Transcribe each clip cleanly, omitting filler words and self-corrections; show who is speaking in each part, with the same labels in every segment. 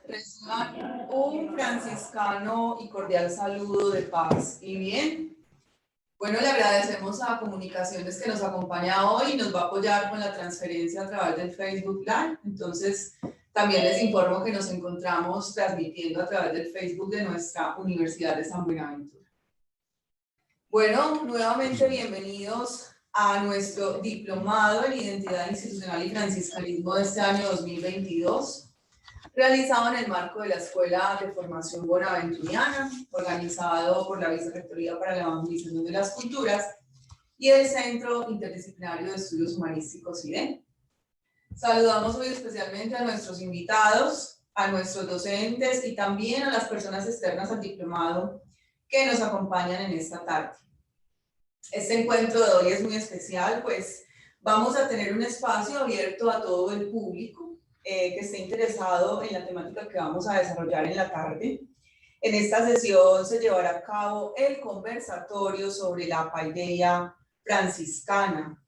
Speaker 1: Reciban un franciscano y cordial saludo de paz y bien. Bueno, le agradecemos a Comunicaciones que nos acompaña hoy y nos va a apoyar con la transferencia a través del Facebook Live. Entonces, también les informo que nos encontramos transmitiendo a través del Facebook de nuestra Universidad de San Buenaventura. Bueno, nuevamente bienvenidos a nuestro diplomado en Identidad Institucional y Franciscanismo de este año 2022. Realizado en el marco de la Escuela de Formación Bonaventuriana, organizado por la Vicerrectoría para la Evangelización de las Culturas y el Centro Interdisciplinario de Estudios Humanísticos CIDE. Saludamos hoy especialmente a nuestros invitados, a nuestros docentes y también a las personas externas al diplomado que nos acompañan en esta tarde. Este encuentro de hoy es muy especial, pues vamos a tener un espacio abierto a todo el público que esté interesado en la temática que vamos a desarrollar en la tarde. En esta sesión se llevará a cabo el conversatorio sobre la paideia franciscana,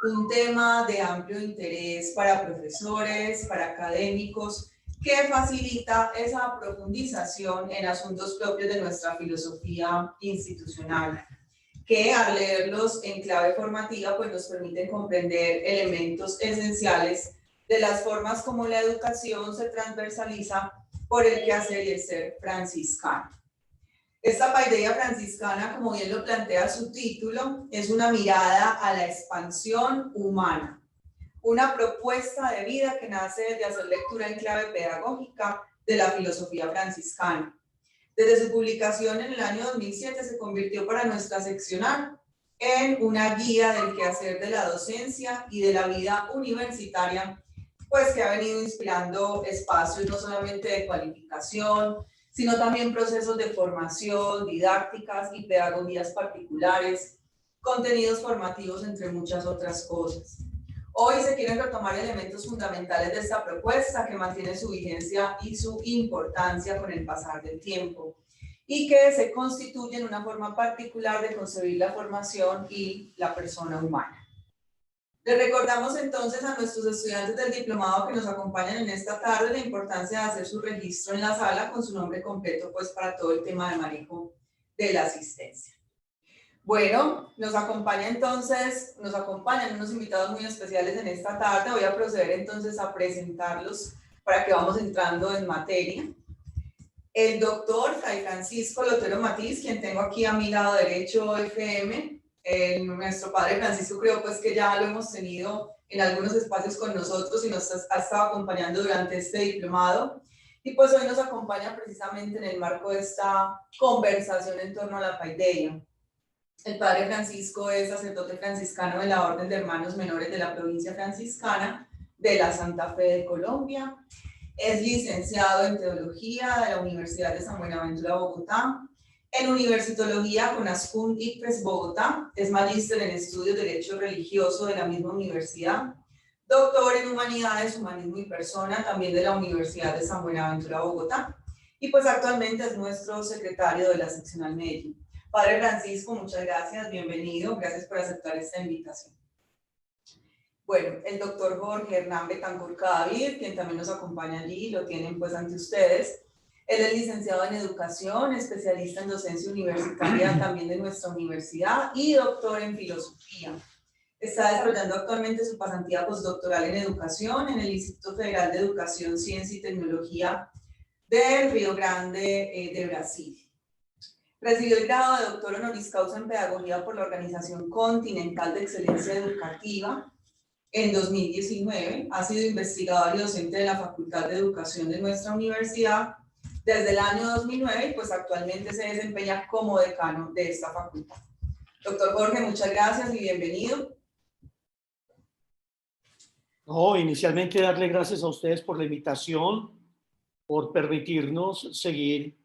Speaker 1: un tema de amplio interés para profesores, para académicos, que facilita esa profundización en asuntos propios de nuestra filosofía institucional, que al leerlos en clave formativa pues nos permiten comprender elementos esenciales de las formas como la educación se transversaliza por el quehacer y el ser franciscano. Esta paideia franciscana, como bien lo plantea su título, es una mirada a la expansión humana, una propuesta de vida que nace de hacer lectura en clave pedagógica de la filosofía franciscana. Desde su publicación en el año 2007 se convirtió para nuestra seccional en una guía del quehacer de la docencia y de la vida universitaria, pues que ha venido inspirando espacios no solamente de cualificación, sino también procesos de formación, didácticas y pedagogías particulares, contenidos formativos, entre muchas otras cosas. Hoy se quieren retomar elementos fundamentales de esta propuesta que mantiene su vigencia y su importancia con el pasar del tiempo y que se constituyen una forma particular de concebir la formación y la persona humana. Les recordamos entonces a nuestros estudiantes del diplomado que nos acompañan en esta tarde la importancia de hacer su registro en la sala con su nombre completo, pues para todo el tema de manejo de la asistencia. Bueno, nos acompañan unos invitados muy especiales en esta tarde. Voy a proceder entonces a presentarlos para que vamos entrando en materia. El doctor Fray Francisco Lotero Matiz, quien tengo aquí a mi lado derecho, FM. Nuestro padre Francisco, creo pues que ya lo hemos tenido en algunos espacios con nosotros y nos ha estado acompañando durante este diplomado. Y pues hoy nos acompaña precisamente en el marco de esta conversación en torno a la paideia. El padre Francisco es sacerdote franciscano de la Orden de Hermanos Menores de la provincia franciscana de la Santa Fe de Colombia. Es licenciado en Teología de la Universidad de San Buenaventura, Bogotá. En Universitología con ASCUN ICFES Bogotá. Es magíster en Estudios de Derecho Religioso de la misma universidad. Doctor en Humanidades, Humanismo y Persona, también de la Universidad de San Buenaventura, Bogotá. Y pues actualmente es nuestro secretario de la seccional Medellín. Padre Francisco, muchas gracias, bienvenido, gracias por aceptar esta invitación. Bueno, el doctor Jorge Hernán Betancourt Cadavid, quien también nos acompaña allí, lo tienen pues ante ustedes. Él es licenciado en Educación, especialista en docencia universitaria también de nuestra universidad y doctor en Filosofía. Está desarrollando actualmente su pasantía postdoctoral en Educación en el Instituto Federal de Educación, Ciencia y Tecnología del Río Grande de Brasil. Recibió el grado de doctor honoris causa en Pedagogía por la Organización Continental de Excelencia Educativa en 2019. Ha sido investigador y docente de la Facultad de Educación de nuestra universidad desde el año 2009 y pues actualmente se desempeña como decano de esta facultad. Doctor Jorge, muchas gracias y bienvenido.
Speaker 2: No, inicialmente darle gracias a ustedes por la invitación, por permitirnos seguir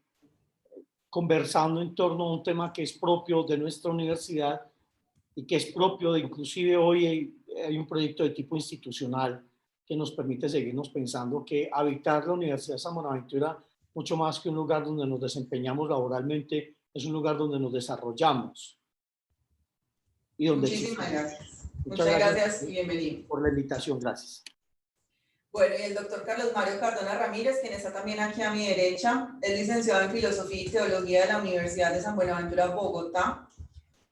Speaker 2: conversando en torno a un tema que es propio de nuestra universidad y que es propio de, inclusive hoy hay un proyecto de tipo institucional que nos permite seguirnos pensando que habitar la Universidad de San Buenaventura, mucho más que un lugar donde nos desempeñamos laboralmente, es un lugar donde nos desarrollamos. Y donde
Speaker 1: Muchísimas gracias.
Speaker 2: Muchas gracias
Speaker 1: y bienvenido.
Speaker 2: Por la invitación, gracias.
Speaker 1: Bueno, y el doctor Carlos Mario Cardona Ramírez, quien está también aquí a mi derecha, es licenciado en Filosofía y Teología de la Universidad de San Buenaventura, Bogotá.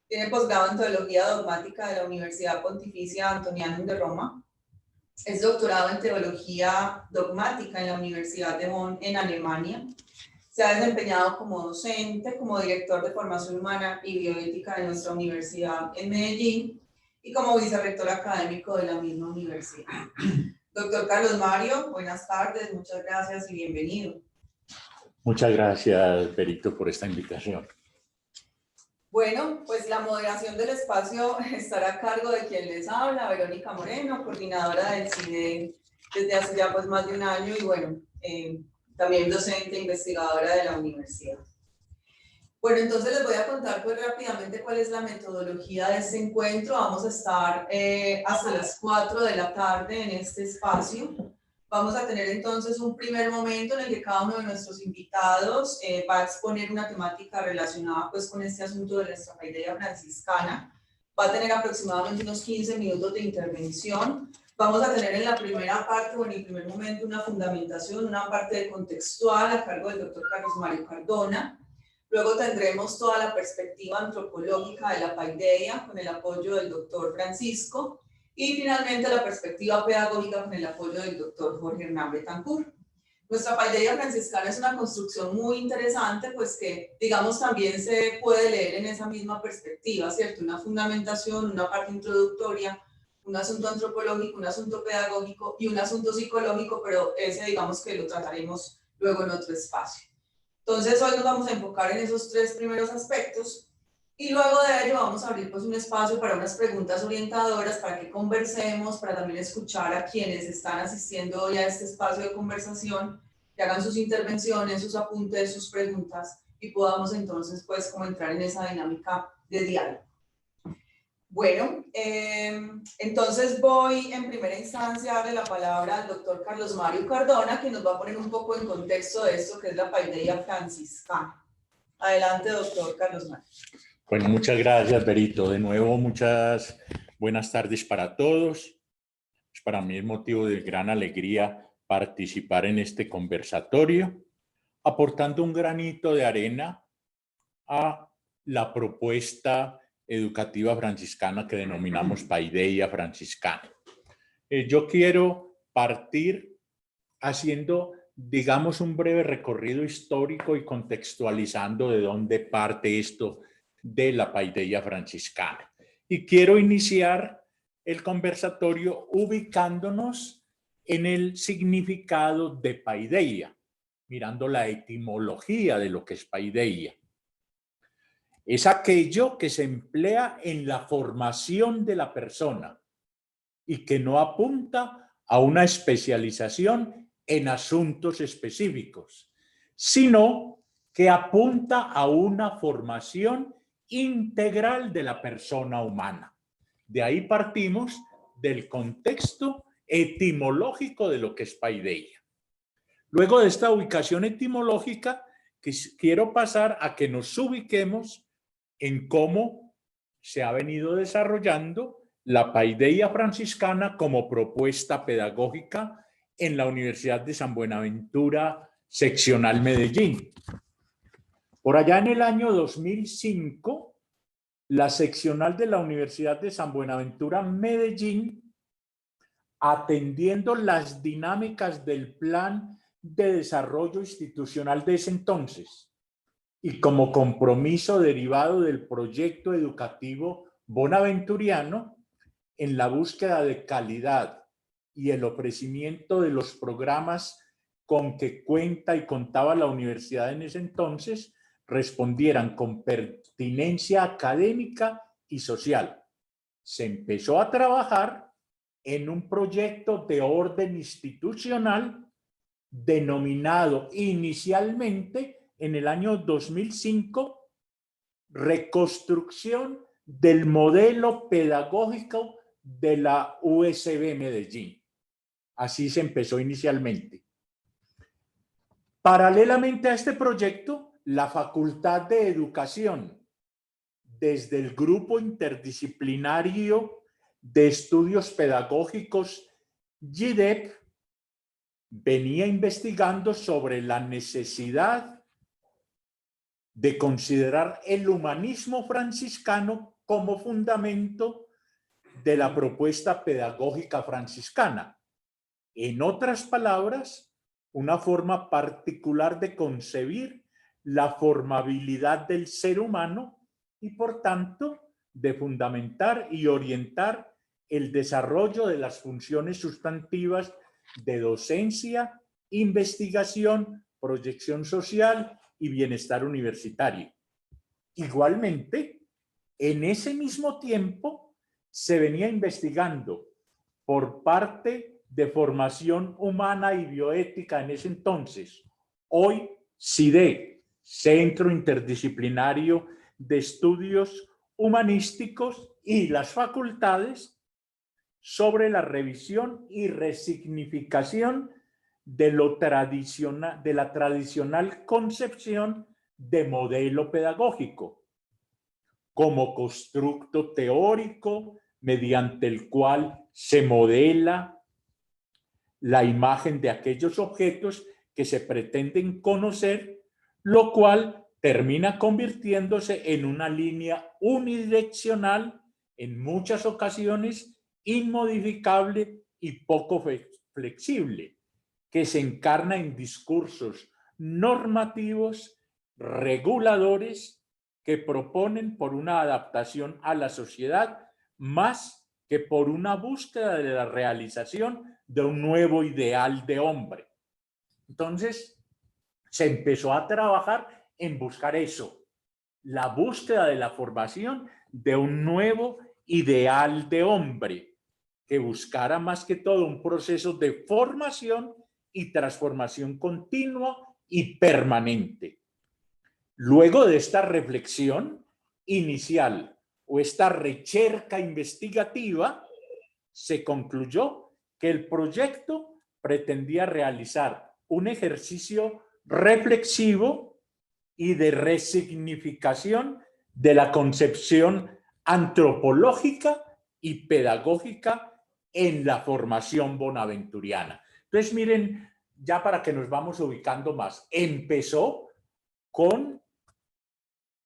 Speaker 1: Tiene posgrado en Teología Dogmática de la Universidad Pontificia Antonianum de Roma. Es doctorado en Teología Dogmática en la Universidad de Bonn, en Alemania. Se ha desempeñado como docente, como director de formación humana y bioética de nuestra universidad en Medellín y como vicerrector académico de la misma universidad. Doctor Carlos Mario, buenas tardes, muchas gracias y bienvenido.
Speaker 3: Muchas gracias, Berito, por esta invitación.
Speaker 1: Bueno, pues la moderación del espacio estará a cargo de quien les habla, Verónica Moreno, coordinadora del CIDE desde hace ya pues más de un año y bueno, también docente e investigadora de la universidad. Bueno, entonces les voy a contar pues rápidamente cuál es la metodología de este encuentro. Vamos a estar hasta las 4 de la tarde en este espacio. Vamos a tener entonces un primer momento en el que cada uno de nuestros invitados va a exponer una temática relacionada pues con este asunto de nuestra paideia franciscana. Va a tener aproximadamente unos 15 minutos de intervención. Vamos a tener en la primera parte o en el primer momento una fundamentación, una parte contextual a cargo del doctor Carlos Mario Cardona. Luego tendremos toda la perspectiva antropológica de la paideia con el apoyo del doctor Francisco y finalmente la perspectiva pedagógica con el apoyo del doctor Jorge Hernán Betancourt. Nuestra paideia franciscana es una construcción muy interesante, pues que digamos también se puede leer en esa misma perspectiva, ¿cierto? Una fundamentación, una parte introductoria, un asunto antropológico, un asunto pedagógico y un asunto psicológico, pero ese digamos que lo trataremos luego en otro espacio. Entonces hoy nos vamos a enfocar en esos tres primeros aspectos y luego de ello vamos a abrir pues un espacio para unas preguntas orientadoras, para que conversemos, para también escuchar a quienes están asistiendo hoy a este espacio de conversación, que hagan sus intervenciones, sus apuntes, sus preguntas y podamos entonces pues como entrar en esa dinámica de diálogo. Bueno, entonces voy en primera instancia a darle la palabra al doctor Carlos Mario Cardona, que nos va a poner un poco en contexto de esto que es la paideia franciscana. Adelante, doctor Carlos Mario.
Speaker 3: Bueno, muchas gracias, Berito. De nuevo, muchas buenas tardes para todos. Para mí es motivo de gran alegría participar en este conversatorio, aportando un granito de arena a la propuesta educativa franciscana que denominamos paideia franciscana. Yo quiero partir haciendo, digamos, un breve recorrido histórico y contextualizando de dónde parte esto de la paideia franciscana. Y quiero iniciar el conversatorio ubicándonos en el significado de paideia, mirando la etimología de lo que es paideia. Es aquello que se emplea en la formación de la persona y que no apunta a una especialización en asuntos específicos, sino que apunta a una formación integral de la persona humana. De ahí partimos del contexto etimológico de lo que es paideia. Luego de esta ubicación etimológica, quiero pasar a que nos ubiquemos en cómo se ha venido desarrollando la paideia franciscana como propuesta pedagógica en la Universidad de San Buenaventura, seccional Medellín. Por allá en el año 2005, la seccional de la Universidad de San Buenaventura, Medellín, atendiendo las dinámicas del Plan de Desarrollo Institucional de ese entonces, y como compromiso derivado del proyecto educativo bonaventuriano en la búsqueda de calidad y el ofrecimiento de los programas con que cuenta y contaba la universidad en ese entonces, respondieran con pertinencia académica y social. Se empezó a trabajar en un proyecto de orden institucional denominado inicialmente en el año 2005, reconstrucción del modelo pedagógico de la USB Medellín. Así se empezó inicialmente. Paralelamente a este proyecto, la Facultad de Educación, desde el Grupo Interdisciplinario de Estudios Pedagógicos GIDEP, venía investigando sobre la necesidad de considerar el humanismo franciscano como fundamento de la propuesta pedagógica franciscana. En otras palabras, una forma particular de concebir la formabilidad del ser humano y, por tanto, de fundamentar y orientar el desarrollo de las funciones sustantivas de docencia, investigación, proyección social y bienestar universitario. Igualmente, en ese mismo tiempo se venía investigando por parte de Formación Humana y Bioética en ese entonces, hoy CIDE, Centro Interdisciplinario de Estudios Humanísticos, y las facultades, sobre la revisión y resignificación de la tradicional concepción de modelo pedagógico como constructo teórico mediante el cual se modela la imagen de aquellos objetos que se pretenden conocer, lo cual termina convirtiéndose en una línea unidireccional, en muchas ocasiones inmodificable y poco flexible, que se encarna en discursos normativos, reguladores, que proponen por una adaptación a la sociedad más que por una búsqueda de la realización de un nuevo ideal de hombre. Entonces, se empezó a trabajar en buscar eso, la búsqueda de la formación de un nuevo ideal de hombre, que buscara más que todo un proceso de formación y transformación continua y permanente. Luego de esta reflexión inicial o esta recerca investigativa, se concluyó que el proyecto pretendía realizar un ejercicio reflexivo y de resignificación de la concepción antropológica y pedagógica en la formación bonaventuriana. Entonces, miren, ya para que nos vamos ubicando más, empezó con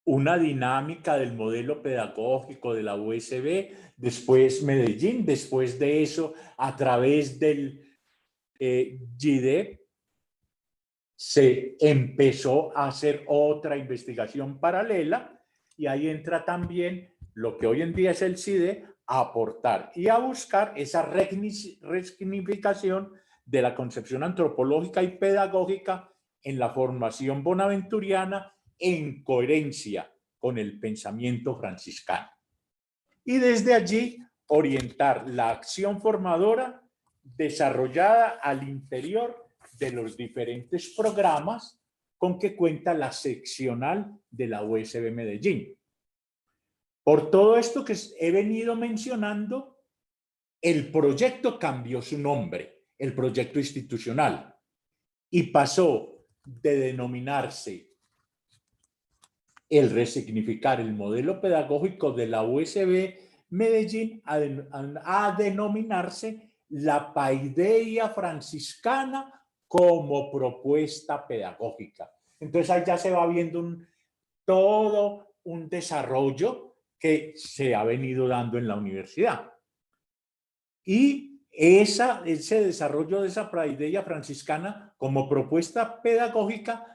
Speaker 3: una dinámica del modelo pedagógico de la USB, después Medellín, después de eso, a través del GIDEP, se empezó a hacer otra investigación paralela, y ahí entra también lo que hoy en día es el CIDE, a aportar y a buscar esa resignificación de la concepción antropológica y pedagógica en la formación bonaventuriana, en coherencia con el pensamiento franciscano. Y desde allí orientar la acción formadora desarrollada al interior de los diferentes programas con que cuenta la seccional de la USB Medellín. Por todo esto que he venido mencionando, el proyecto cambió su nombre, el proyecto institucional, y pasó de denominarse el resignificar el modelo pedagógico de la USB Medellín a denominarse la Paideia Franciscana como propuesta pedagógica. Entonces ahí ya se va viendo todo un desarrollo que se ha venido dando en la universidad. Y ese desarrollo de esa Paideia Franciscana como propuesta pedagógica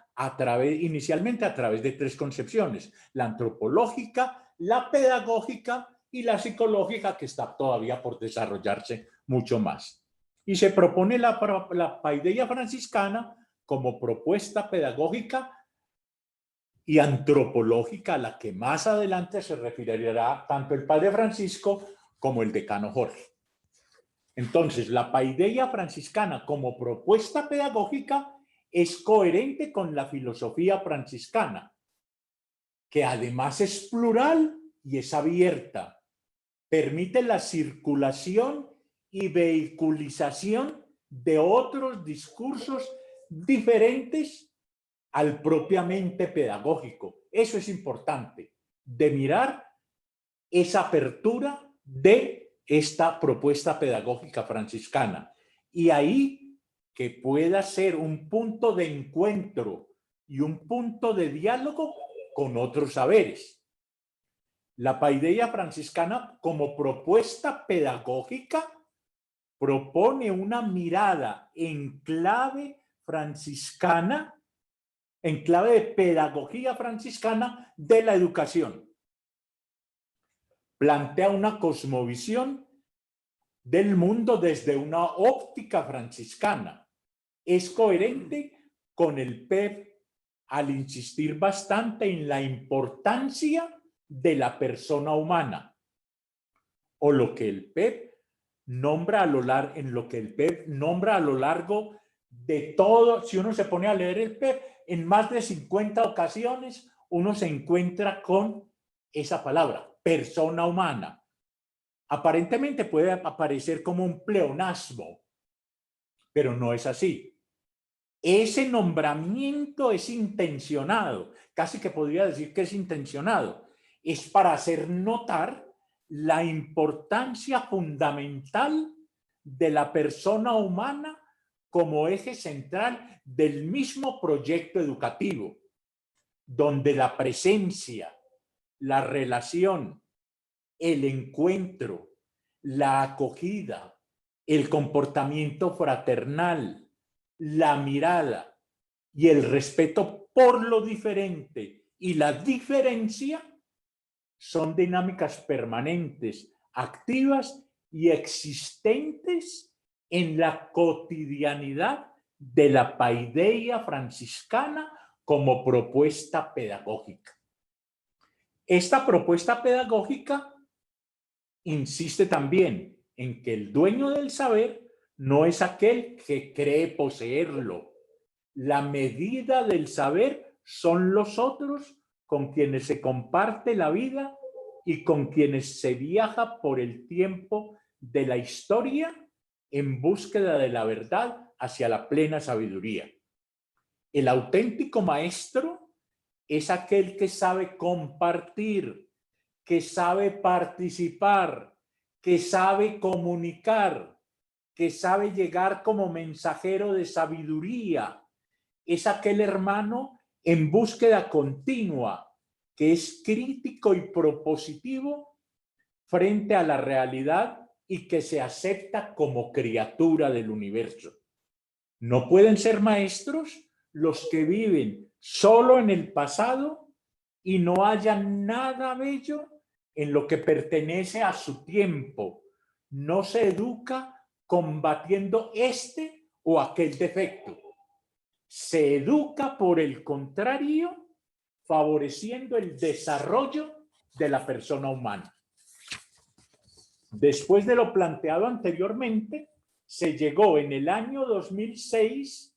Speaker 3: inicialmente a través de tres concepciones: la antropológica, la pedagógica y la psicológica, que está todavía por desarrollarse mucho más. Y se propone la Paideia Franciscana como propuesta pedagógica y antropológica, a la que más adelante se referirá tanto el padre Francisco como el decano Jorge. Entonces, la Paideia Franciscana como propuesta pedagógica es coherente con la filosofía franciscana, que además es plural y es abierta, permite la circulación y vehiculización de otros discursos diferentes al propiamente pedagógico. Eso es importante, de mirar esa apertura de esta propuesta pedagógica franciscana. Y ahí que pueda ser un punto de encuentro y un punto de diálogo con otros saberes. La paideia franciscana, como propuesta pedagógica, propone una mirada en clave franciscana, en clave de pedagogía franciscana de la educación. Plantea una cosmovisión del mundo desde una óptica franciscana. Es coherente con el PEP al insistir bastante en la importancia de la persona humana, o lo que el PEP nombra a lo largo, en lo que el PEP nombra a lo largo de todo. Si uno se pone a leer el PEP, en más de 50 ocasiones uno se encuentra con esa palabra, persona humana. Aparentemente puede aparecer como un pleonasmo, pero no es así. Ese nombramiento es intencionado, casi que podría decir que es intencionado. Es para hacer notar la importancia fundamental de la persona humana como eje central del mismo proyecto educativo, donde la presencia, la relación, el encuentro, la acogida, el comportamiento fraternal, la mirada y el respeto por lo diferente y la diferencia son dinámicas permanentes, activas y existentes en la cotidianidad de la paideia franciscana como propuesta pedagógica. Esta propuesta pedagógica insiste también en que el dueño del saber no es aquel que cree poseerlo. La medida del saber son los otros con quienes se comparte la vida y con quienes se viaja por el tiempo de la historia en búsqueda de la verdad hacia la plena sabiduría. El auténtico maestro es aquel que sabe compartir, que sabe participar, que sabe comunicar, que sabe llegar como mensajero de sabiduría. Es aquel hermano en búsqueda continua, que es crítico y propositivo frente a la realidad y que se acepta como criatura del universo. No pueden ser maestros los que viven solo en el pasado y no hayan nada bello en lo que pertenece a su tiempo. No se educa combatiendo este o aquel defecto. Se educa, por el contrario, favoreciendo el desarrollo de la persona humana. Después de lo planteado anteriormente, se llegó en el año 2006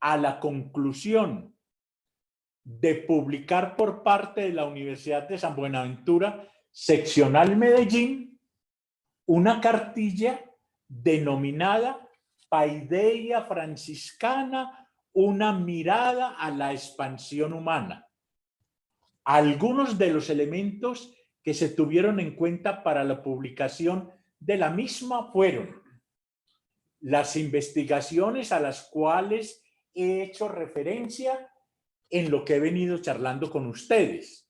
Speaker 3: a la conclusión de publicar por parte de la Universidad de San Buenaventura, seccional Medellín, una cartilla denominada Paideia Franciscana, una mirada a la expansión humana. Algunos de los elementos que se tuvieron en cuenta para la publicación de la misma fueron las investigaciones a las cuales he hecho referencia en lo que he venido charlando con ustedes.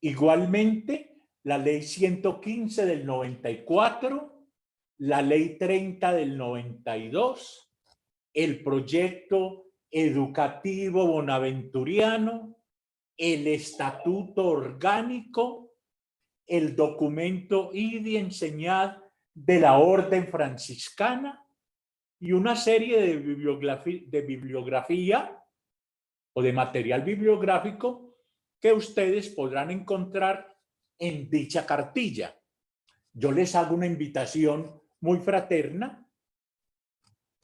Speaker 3: Igualmente, la ley 115 del 94, la ley 30 del 92, el proyecto educativo bonaventuriano, el estatuto orgánico, el documento Idi Enseñad de la Orden Franciscana y una serie de bibliografía o de material bibliográfico que ustedes podrán encontrar en dicha cartilla. Yo les hago una invitación muy fraterna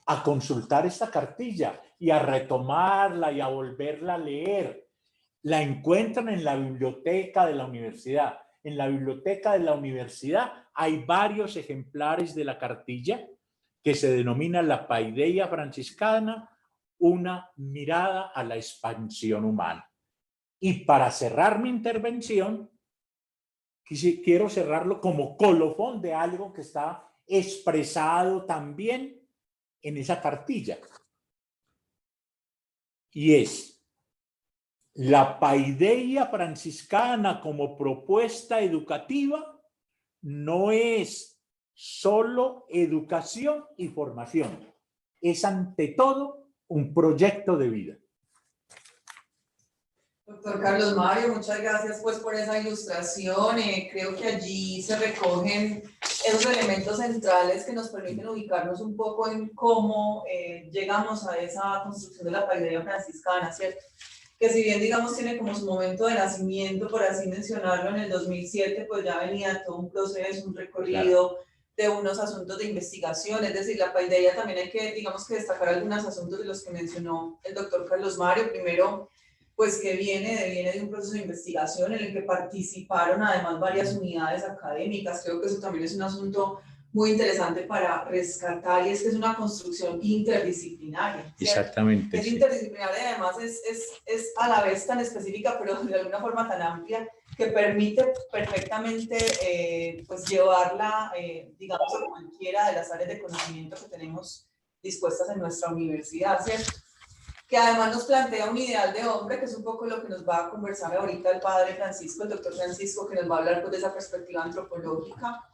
Speaker 3: a consultar esta cartilla y a retomarla y a volverla a leer. La encuentran en la biblioteca de la universidad. En la biblioteca de la universidad hay varios ejemplares de la cartilla que se denomina la Paideia Franciscana, una mirada a la expansión humana. Y para cerrar mi intervención, quiero cerrarlo como colofón de algo que está expresado también en esa cartilla. Y es la paideia franciscana como propuesta educativa no es solo educación y formación, es ante todo un proyecto de vida.
Speaker 1: Doctor Carlos Mario, muchas gracias pues por esa ilustración. Creo que allí se recogen esos elementos centrales que nos permiten ubicarnos un poco en cómo llegamos a esa construcción de la paideia franciscana, ¿cierto? Que si bien, digamos, tiene como su momento de nacimiento, por así mencionarlo, en el 2007, pues ya venía todo un proceso, un recorrido de unos asuntos de investigación, es decir, la paideia también hay que, digamos, que destacar algunos asuntos de los que mencionó el doctor Carlos Mario. Primero, pues que viene de un proceso de investigación en el que participaron además varias unidades académicas. Creo que eso también es un asunto muy interesante para rescatar, y es que es una construcción interdisciplinaria, ¿cierto?
Speaker 3: Exactamente.
Speaker 1: Es interdisciplinaria y además es a la vez tan específica, pero de alguna forma tan amplia, que permite perfectamente pues llevarla, digamos, a cualquiera de las áreas de conocimiento que tenemos dispuestas en nuestra universidad, ¿cierto? Que además nos plantea un ideal de hombre, que es un poco lo que nos va a conversar ahorita el padre Francisco, el doctor Francisco, que nos va a hablar pues, de esa perspectiva antropológica.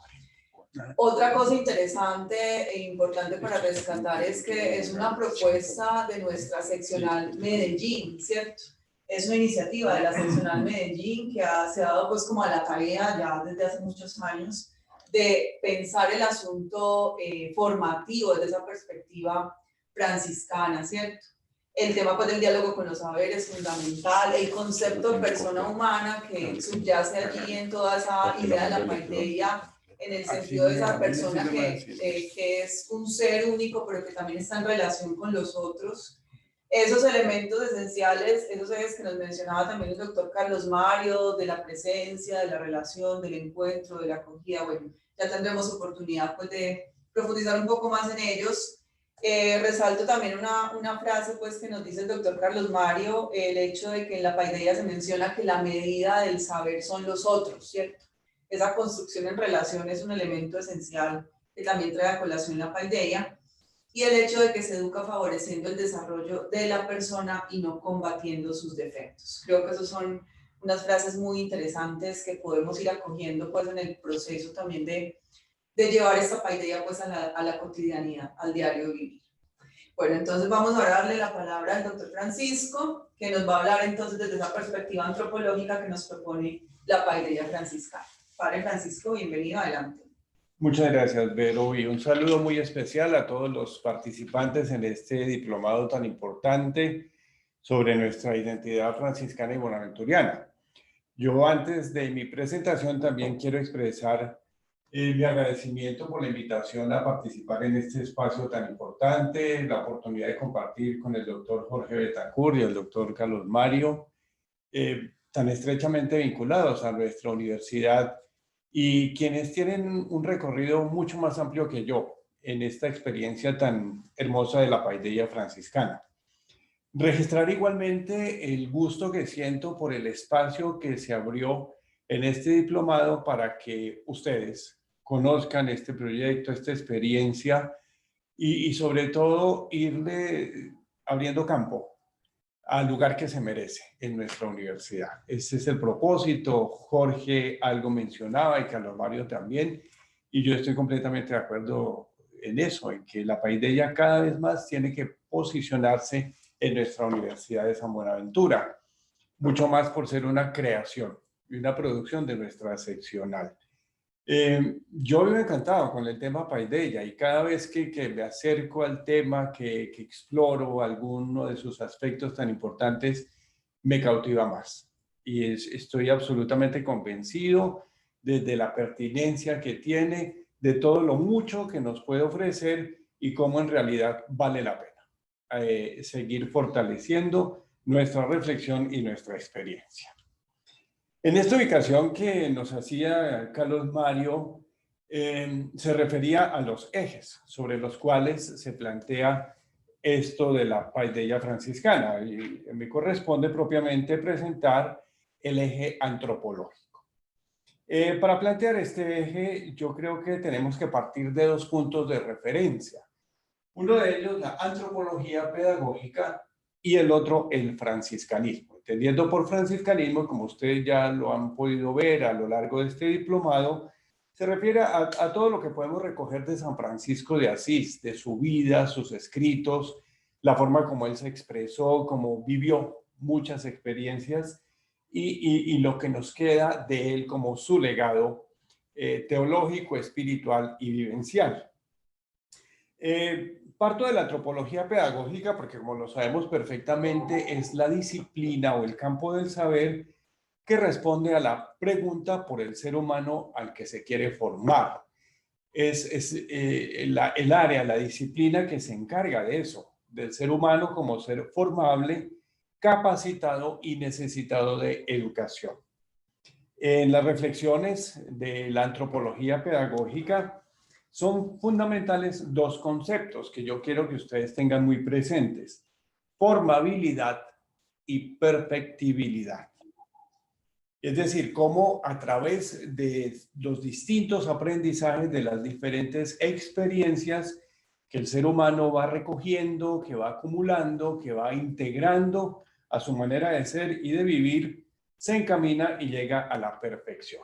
Speaker 1: Otra cosa interesante e importante para rescatar es que es una propuesta de nuestra seccional Medellín, ¿cierto? Es una iniciativa de la seccional Medellín que se ha dado pues como a la tarea ya desde hace muchos años de pensar el asunto formativo desde esa perspectiva franciscana, ¿cierto? El tema pues, del diálogo con los saberes es fundamental, el concepto de persona humana que subyace allí en toda esa idea de la paideia, en el sentido de esa persona que es un ser único, pero que también está en relación con los otros. Esos elementos esenciales, esos ejes que nos mencionaba también el doctor Carlos Mario, de la presencia, de la relación, del encuentro, de la acogida, bueno, ya tendremos oportunidad pues, de profundizar un poco más en ellos. Resalto también una frase pues, que nos dice el doctor Carlos Mario, el hecho de que en la paideia se menciona que la medida del saber son los otros, ¿cierto? Esa construcción en relación es un elemento esencial que también trae a colación la paideia, y el hecho de que se educa favoreciendo el desarrollo de la persona y no combatiendo sus defectos. Creo que esas son unas frases muy interesantes que podemos ir acogiendo pues, en el proceso también de llevar esta paideia pues, a la cotidianidad, al diario vivir. Bueno, entonces vamos a darle la palabra al doctor Francisco, que nos va a hablar entonces desde esa perspectiva antropológica que nos propone la paideia franciscana. Padre Francisco, bienvenido, adelante.
Speaker 4: Muchas gracias, Vero, y un saludo muy especial a todos los participantes en este diplomado tan importante sobre nuestra identidad franciscana y bonaventuriana. Yo antes de mi presentación también quiero expresar mi agradecimiento por la invitación a participar en este espacio tan importante, la oportunidad de compartir con el doctor Jorge Betancourt y el doctor Carlos Mario, tan estrechamente vinculados a nuestra universidad y quienes tienen un recorrido mucho más amplio que yo en esta experiencia tan hermosa de la paideia franciscana. Registrar igualmente el gusto que siento por el espacio que se abrió en este diplomado para que ustedes conozcan este proyecto, esta experiencia y sobre todo irle abriendo campo al lugar que se merece en nuestra universidad. Ese es el propósito. Jorge algo mencionaba y Carlos Mario también, y yo estoy completamente de acuerdo en eso, en que la paideia cada vez más tiene que posicionarse en nuestra Universidad de San Buenaventura, mucho más por ser una creación y una producción de nuestra seccional. Yo vivo encantado con el tema paideia y cada vez que me acerco al tema, que exploro alguno de sus aspectos tan importantes, me cautiva más. Y estoy absolutamente convencido de la pertinencia que tiene, de todo lo mucho que nos puede ofrecer y cómo en realidad vale la pena seguir fortaleciendo nuestra reflexión y nuestra experiencia. En esta ubicación que nos hacía Carlos Mario, se refería a los ejes sobre los cuales se plantea esto de la paideia franciscana, y me corresponde propiamente presentar el eje antropológico. Para plantear este eje, yo creo que tenemos que partir de dos puntos de referencia. Uno de ellos, la antropología pedagógica, y el otro, el franciscanismo. Entendiendo por franciscanismo, como ustedes ya lo han podido ver a lo largo de este diplomado, se refiere a todo lo que podemos recoger de San Francisco de Asís, de su vida, sus escritos, la forma como él se expresó, cómo vivió muchas experiencias y lo que nos queda de él como su legado teológico, espiritual y vivencial. Parto de la antropología pedagógica porque, como lo sabemos perfectamente, es la disciplina o el campo del saber que responde a la pregunta por el ser humano al que se quiere formar. Es el área, la disciplina que se encarga de eso, del ser humano como ser formable, capacitado y necesitado de educación. En las reflexiones de la antropología pedagógica son fundamentales dos conceptos que yo quiero que ustedes tengan muy presentes: formabilidad y perfectibilidad. Es decir, cómo a través de los distintos aprendizajes, de las diferentes experiencias que el ser humano va recogiendo, que va acumulando, que va integrando a su manera de ser y de vivir, se encamina y llega a la perfección.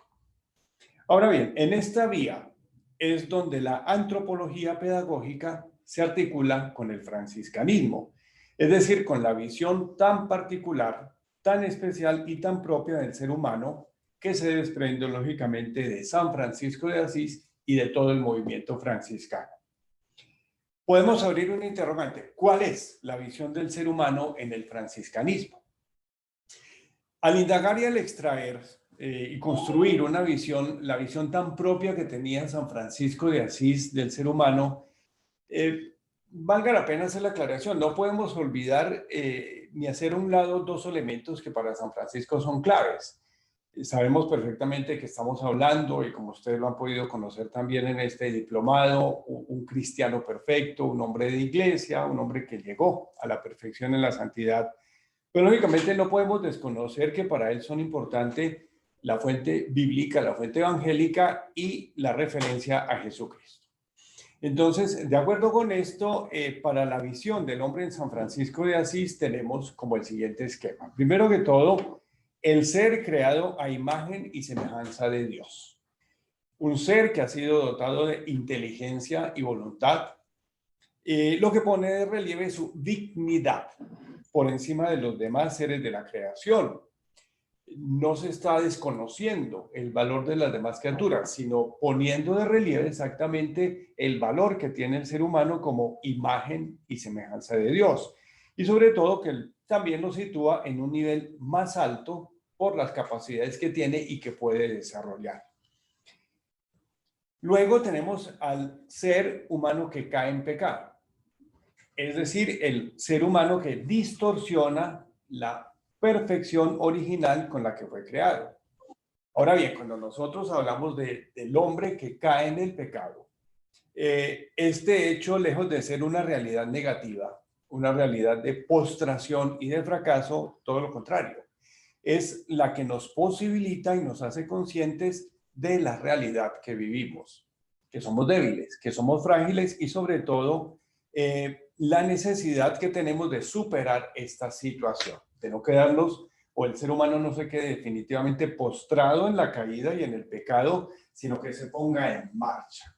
Speaker 4: Ahora bien, en esta vía es donde la antropología pedagógica se articula con el franciscanismo, es decir, con la visión tan particular, tan especial y tan propia del ser humano que se desprende lógicamente de San Francisco de Asís y de todo el movimiento franciscano. Podemos abrir un interrogante: ¿cuál es la visión del ser humano en el franciscanismo? Al indagar y al extraer y construir una visión, la visión tan propia que tenía San Francisco de Asís del ser humano, valga la pena hacer la aclaración, no podemos olvidar ni hacer a un lado dos elementos que para San Francisco son claves. Sabemos perfectamente que estamos hablando, y como ustedes lo han podido conocer también en este diplomado, un cristiano perfecto, un hombre de iglesia, un hombre que llegó a la perfección en la santidad. Pero lógicamente no podemos desconocer que para él son importantes la fuente bíblica, la fuente evangélica y la referencia a Jesucristo. Entonces, de acuerdo con esto, para la visión del hombre en San Francisco de Asís tenemos como el siguiente esquema. Primero que todo, el ser creado a imagen y semejanza de Dios. Un ser que ha sido dotado de inteligencia y voluntad, lo que pone de relieve su dignidad por encima de los demás seres de la creación. No se está desconociendo el valor de las demás criaturas, sino poniendo de relieve exactamente el valor que tiene el ser humano como imagen y semejanza de Dios. Y sobre todo que también lo sitúa en un nivel más alto por las capacidades que tiene y que puede desarrollar. Luego tenemos al ser humano que cae en pecado, es decir, el ser humano que distorsiona la perfección original con la que fue creado. Ahora bien, cuando nosotros hablamos del hombre que cae en el pecado, este hecho, lejos de ser una realidad negativa, una realidad de postración y de fracaso, todo lo contrario, es la que nos posibilita y nos hace conscientes de la realidad que vivimos, que somos débiles, que somos frágiles y sobre todo la necesidad que tenemos de superar esta situación, de no quedarnos, o el ser humano no se quede definitivamente postrado en la caída y en el pecado, sino que se ponga en marcha.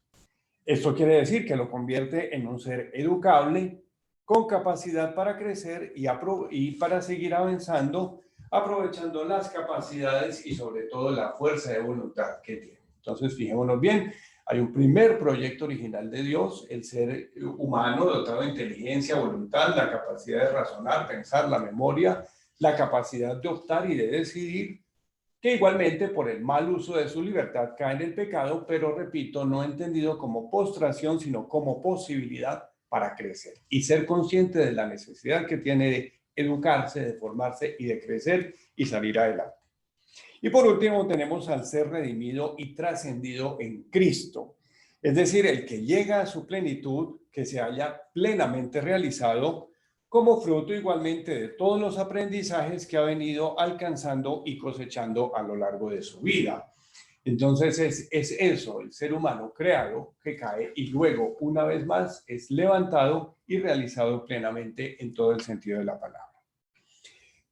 Speaker 4: Esto quiere decir que lo convierte en un ser educable, con capacidad para crecer y para seguir avanzando, aprovechando las capacidades y sobre todo la fuerza de voluntad que tiene. Entonces, fijémonos bien, hay un primer proyecto original de Dios, el ser humano dotado de inteligencia, voluntad, la capacidad de razonar, pensar, la memoria, la capacidad de optar y de decidir, que igualmente por el mal uso de su libertad cae en el pecado, pero repito, no entendido como postración, sino como posibilidad para crecer y ser consciente de la necesidad que tiene de educarse, de formarse y de crecer y salir adelante. Y por último tenemos al ser redimido y trascendido en Cristo, es decir, el que llega a su plenitud, que se haya plenamente realizado como fruto igualmente de todos los aprendizajes que ha venido alcanzando y cosechando a lo largo de su vida. Entonces es eso, el ser humano creado que cae y luego una vez más es levantado y realizado plenamente en todo el sentido de la palabra.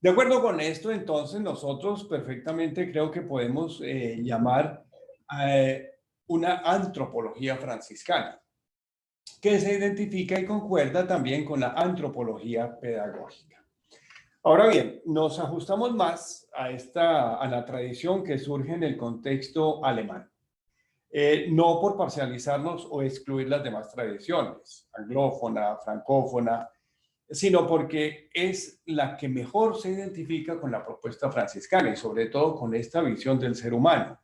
Speaker 4: De acuerdo con esto, entonces nosotros perfectamente creo que podemos llamar una antropología franciscana, que se identifica y concuerda también con la antropología pedagógica. Ahora bien, nos ajustamos más a la tradición que surge en el contexto alemán. No por parcializarnos o excluir las demás tradiciones, anglófona, francófona, sino porque es la que mejor se identifica con la propuesta franciscana y sobre todo con esta visión del ser humano,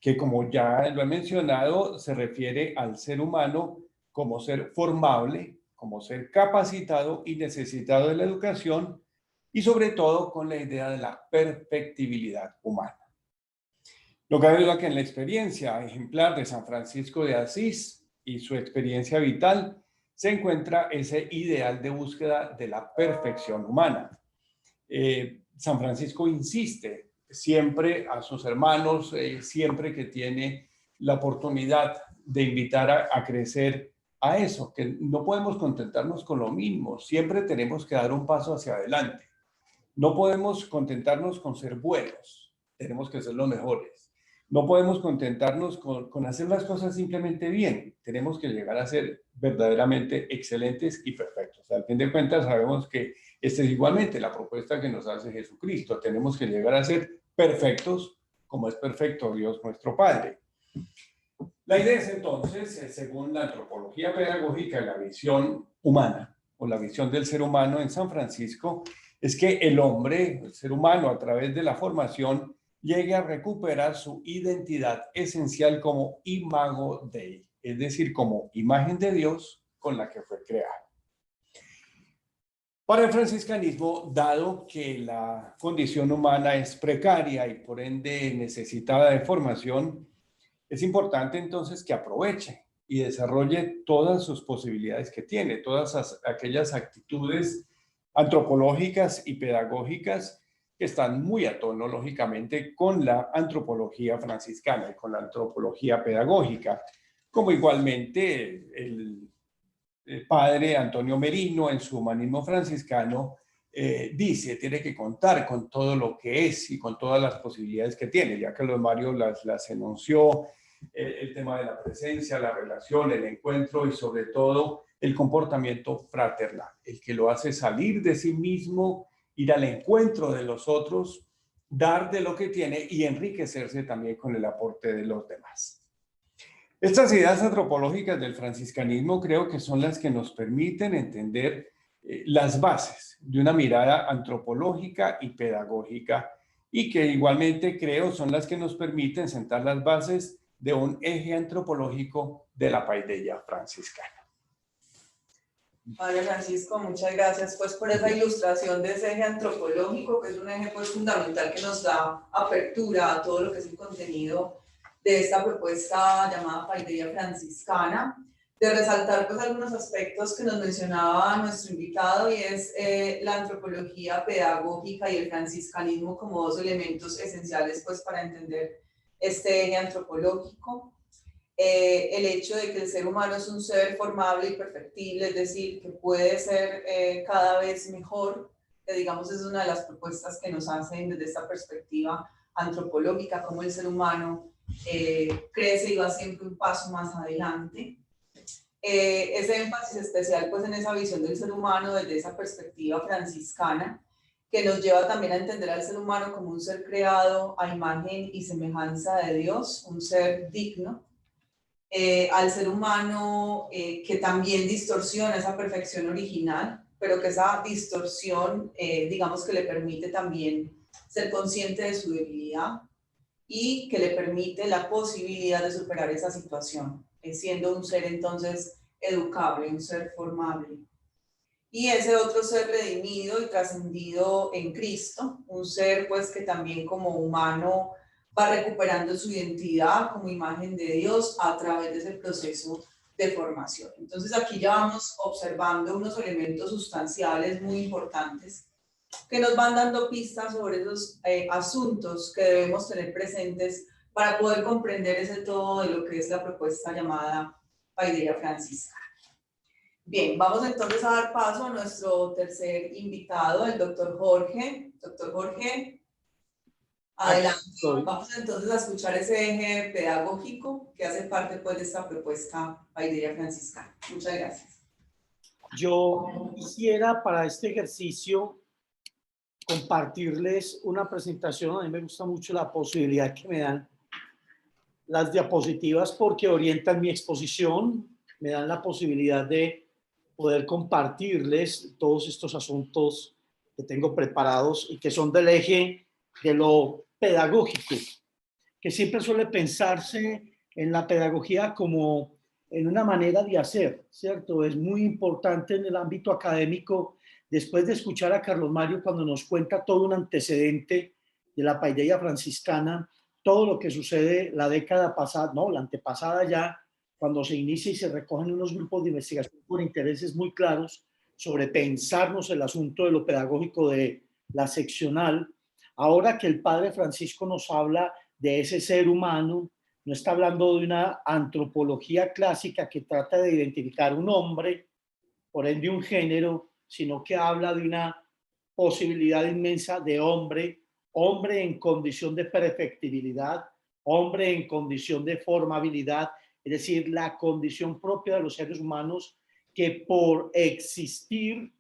Speaker 4: que como ya lo he mencionado, se refiere al ser humano como ser formable, como ser capacitado y necesitado de la educación y sobre todo con la idea de la perfectibilidad humana. No cabe duda que en la experiencia ejemplar de San Francisco de Asís y su experiencia vital se encuentra ese ideal de búsqueda de la perfección humana. San Francisco insiste siempre a sus hermanos, siempre que tiene la oportunidad de invitar a crecer a eso, que no podemos contentarnos con lo mismo, siempre tenemos que dar un paso hacia adelante. No podemos contentarnos con ser buenos, tenemos que ser los mejores. No podemos contentarnos con hacer las cosas simplemente bien, tenemos que llegar a ser verdaderamente excelentes y perfectos. Al fin de cuentas sabemos que esta es igualmente la propuesta que nos hace Jesucristo, tenemos que llegar a ser perfectos como es perfecto Dios nuestro Padre. La idea es entonces, según la antropología pedagógica y la visión humana, o la visión del ser humano en San Francisco, es que el hombre, el ser humano, a través de la formación, llegue a recuperar su identidad esencial como imago Dei, es decir, como imagen de Dios con la que fue creado. Para el franciscanismo, dado que la condición humana es precaria y por ende necesitada de formación, es importante entonces que aproveche y desarrolle todas sus posibilidades que tiene, todas aquellas actitudes antropológicas y pedagógicas que están muy a tono, lógicamente, con la antropología franciscana y con la antropología pedagógica, como igualmente el padre Antonio Merino en su Humanismo Franciscano dice, tiene que contar con todo lo que es y con todas las posibilidades que tiene, ya que los Mario las enunció, el tema de la presencia, la relación, el encuentro y sobre todo el comportamiento fraternal, el que lo hace salir de sí mismo, ir al encuentro de los otros, dar de lo que tiene y enriquecerse también con el aporte de los demás. Estas ideas antropológicas del franciscanismo creo que son las que nos permiten entender las bases de una mirada antropológica y pedagógica y que igualmente creo son las que nos permiten sentar las bases de un eje antropológico de la paideia franciscana.
Speaker 1: Padre Francisco, muchas gracias pues por esa ilustración de ese eje antropológico, que es un eje pues fundamental que nos da apertura a todo lo que es el contenido de esta propuesta llamada paideia franciscana, de resaltar pues algunos aspectos que nos mencionaba nuestro invitado y es la antropología pedagógica y el franciscanismo como dos elementos esenciales pues para entender este eje antropológico. El hecho de que el ser humano es un ser formable y perfectible, es decir, que puede ser cada vez mejor, que digamos es una de las propuestas que nos hacen desde esta perspectiva antropológica, cómo el ser humano crece y va siempre un paso más adelante. Ese énfasis especial pues en esa visión del ser humano desde esa perspectiva franciscana, que nos lleva también a entender al ser humano como un ser creado a imagen y semejanza de Dios, un ser digno, al ser humano que también distorsiona esa perfección original, pero que esa distorsión, digamos que le permite también ser consciente de su debilidad y que le permite la posibilidad de superar esa situación, siendo un ser entonces educable, un ser formable. Y ese otro ser redimido y trascendido en Cristo, un ser pues que también como humano va recuperando su identidad como imagen de Dios a través de ese proceso de formación. Entonces aquí ya vamos observando unos elementos sustanciales muy importantes que nos van dando pistas sobre esos asuntos que debemos tener presentes para poder comprender ese todo de lo que es la propuesta llamada Paideia Franciscana. Bien, vamos entonces a dar paso a nuestro tercer invitado, el doctor Jorge. Doctor Jorge, adelante. Vamos entonces a escuchar ese eje pedagógico que hace parte pues, de esta propuesta Paideia Franciscana. Muchas gracias.
Speaker 2: Yo quisiera para este ejercicio compartirles una presentación. A mí me gusta mucho la posibilidad que me dan las diapositivas porque orientan mi exposición, me dan la posibilidad de poder compartirles todos estos asuntos que tengo preparados y que son del eje de lo pedagógico, que siempre suele pensarse en la pedagogía como en una manera de hacer, ¿cierto? Es muy importante en el ámbito académico, después de escuchar a Carlos Mario cuando nos cuenta todo un antecedente de la Paideia Franciscana, todo lo que sucede la década pasada, no, la antepasada ya, cuando se inicia y se recogen unos grupos de investigación por intereses muy claros sobre pensarnos el asunto de lo pedagógico de la seccional. Ahora que el padre Francisco nos habla de ese ser humano, no está hablando de una antropología clásica que trata de identificar un hombre, por ende un género, sino que habla de una posibilidad inmensa de hombre, hombre en condición de perfectibilidad, hombre en condición de formabilidad, es decir, la condición propia de los seres humanos que por existir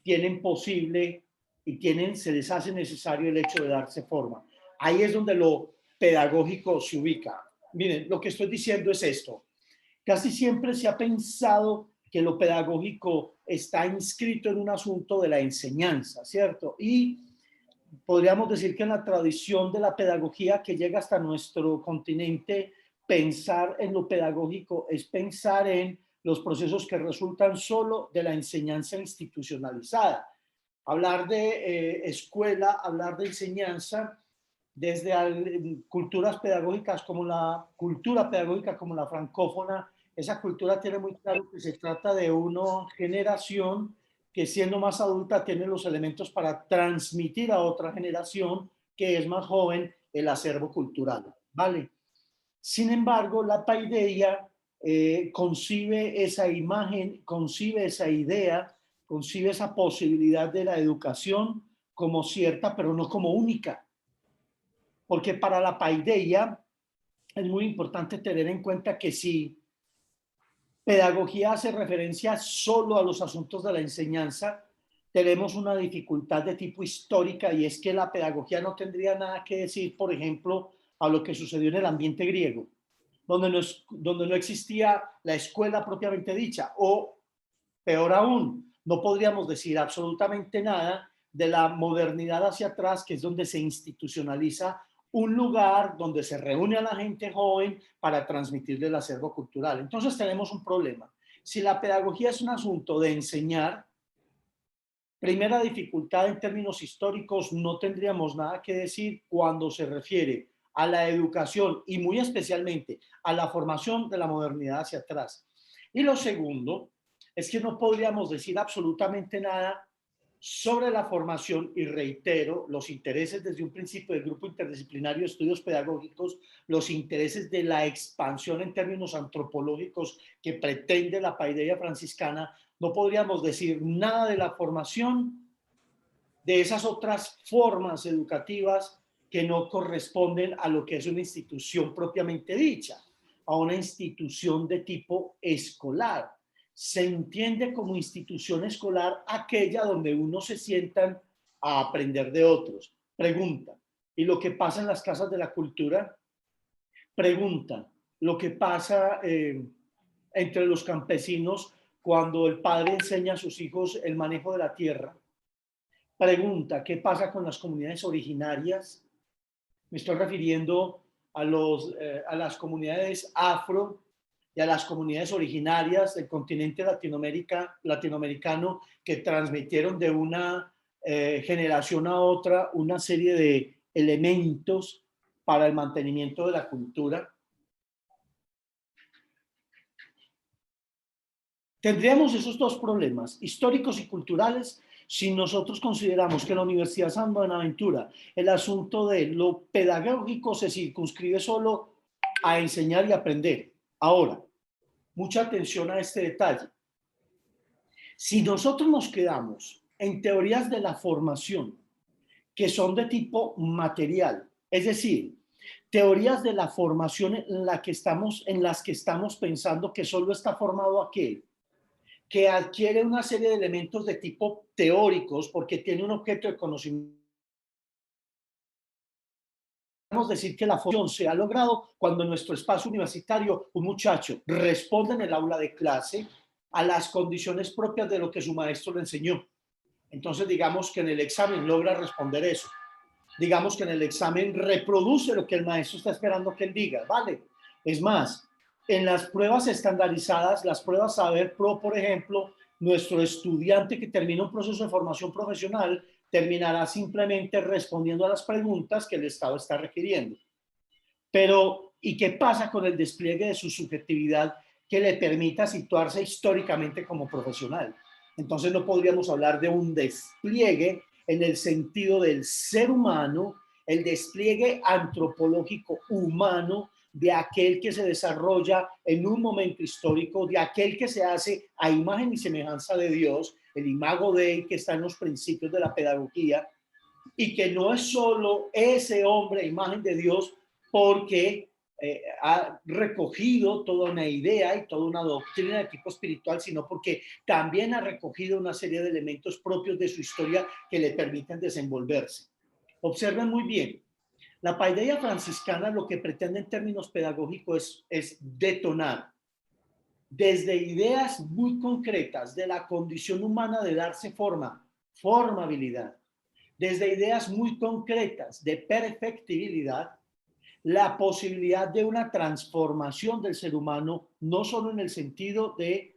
Speaker 2: tienen posible y se les hace necesario el hecho de darse forma. Ahí es donde lo pedagógico se ubica. Miren, lo que estoy diciendo es esto. Casi siempre se ha pensado que lo pedagógico está inscrito en un asunto de la enseñanza, ¿cierto? Y podríamos decir que en la tradición de la pedagogía que llega hasta nuestro continente, pensar en lo pedagógico es pensar en los procesos que resultan solo de la enseñanza institucionalizada. Hablar de escuela, hablar de enseñanza, desde culturas pedagógicas como la cultura pedagógica como la francófona, esa cultura tiene muy claro que se trata de una generación que siendo más adulta tiene los elementos para transmitir a otra generación que es más joven el acervo cultural, ¿vale? Sin embargo, la paideia concibe esa imagen, concibe esa idea, concibe esa posibilidad de la educación como cierta, pero no como única. Porque para la paideia es muy importante tener en cuenta que si pedagogía hace referencia solo a los asuntos de la enseñanza, tenemos una dificultad de tipo histórica y es que la pedagogía no tendría nada que decir, por ejemplo, a lo que sucedió en el ambiente griego, donde no existía la escuela propiamente dicha, o peor aún, no podríamos decir absolutamente nada de la modernidad hacia atrás, que es donde se institucionaliza un lugar donde se reúne a la gente joven para transmitirle el acervo cultural. Entonces tenemos un problema. Si la pedagogía es un asunto de enseñar, primera dificultad en términos históricos, no tendríamos nada que decir cuando se refiere a la educación y muy especialmente a la formación de la modernidad hacia atrás. Y lo segundo es que no podríamos decir absolutamente nada sobre la formación, y reitero, los intereses desde un principio del Grupo Interdisciplinario de Estudios Pedagógicos, los intereses de la expansión en términos antropológicos que pretende la Paideia Franciscana, no podríamos decir nada de la formación de esas otras formas educativas que no corresponden a lo que es una institución propiamente dicha, a una institución de tipo escolar. Se entiende como institución escolar aquella donde uno se sientan a aprender de otros. Pregunta, ¿y lo que pasa en las casas de la cultura? Pregunta, ¿lo que pasa entre los campesinos cuando el padre enseña a sus hijos el manejo de la tierra? Pregunta, ¿qué pasa con las comunidades originarias? Me estoy refiriendo a las comunidades afro y a las comunidades originarias del continente latinoamericano que transmitieron de una generación a otra una serie de elementos para el mantenimiento de la cultura. Tendríamos esos dos problemas, históricos y culturales, si nosotros consideramos que en la Universidad San Buenaventura el asunto de lo pedagógico se circunscribe solo a enseñar y aprender. Ahora, mucha atención a este detalle. Si nosotros nos quedamos en teorías de la formación que son de tipo material, es decir, teorías de la formación en las que estamos pensando que solo está formado aquel que adquiere una serie de elementos de tipo teóricos porque tiene un objeto de conocimiento. Podemos decir que la formación se ha logrado cuando en nuestro espacio universitario un muchacho responde en el aula de clase a las condiciones propias de lo que su maestro le enseñó. Entonces digamos que en el examen logra responder eso. Digamos que en el examen reproduce lo que el maestro está esperando que él diga, ¿vale? Es más, en las pruebas estandarizadas, las pruebas Saber Pro, por ejemplo, nuestro estudiante que termina un proceso de formación profesional terminará simplemente respondiendo a las preguntas que el Estado está requiriendo. Pero, ¿y qué pasa con el despliegue de su subjetividad que le permita situarse históricamente como profesional? Entonces no podríamos hablar de un despliegue en el sentido del ser humano, el despliegue antropológico humano de aquel que se desarrolla en un momento histórico, de aquel que se hace a imagen y semejanza de Dios, el imago Dei que está en los principios de la pedagogía, y que no es solo ese hombre a imagen de Dios porque ha recogido toda una idea y toda una doctrina de tipo espiritual, sino porque también ha recogido una serie de elementos propios de su historia que le permiten desenvolverse. Observen muy bien, la paideia franciscana lo que pretende en términos pedagógicos es detonar desde ideas muy concretas de la condición humana de darse forma, formabilidad, desde ideas muy concretas de perfectibilidad, la posibilidad de una transformación del ser humano, no solo en el sentido de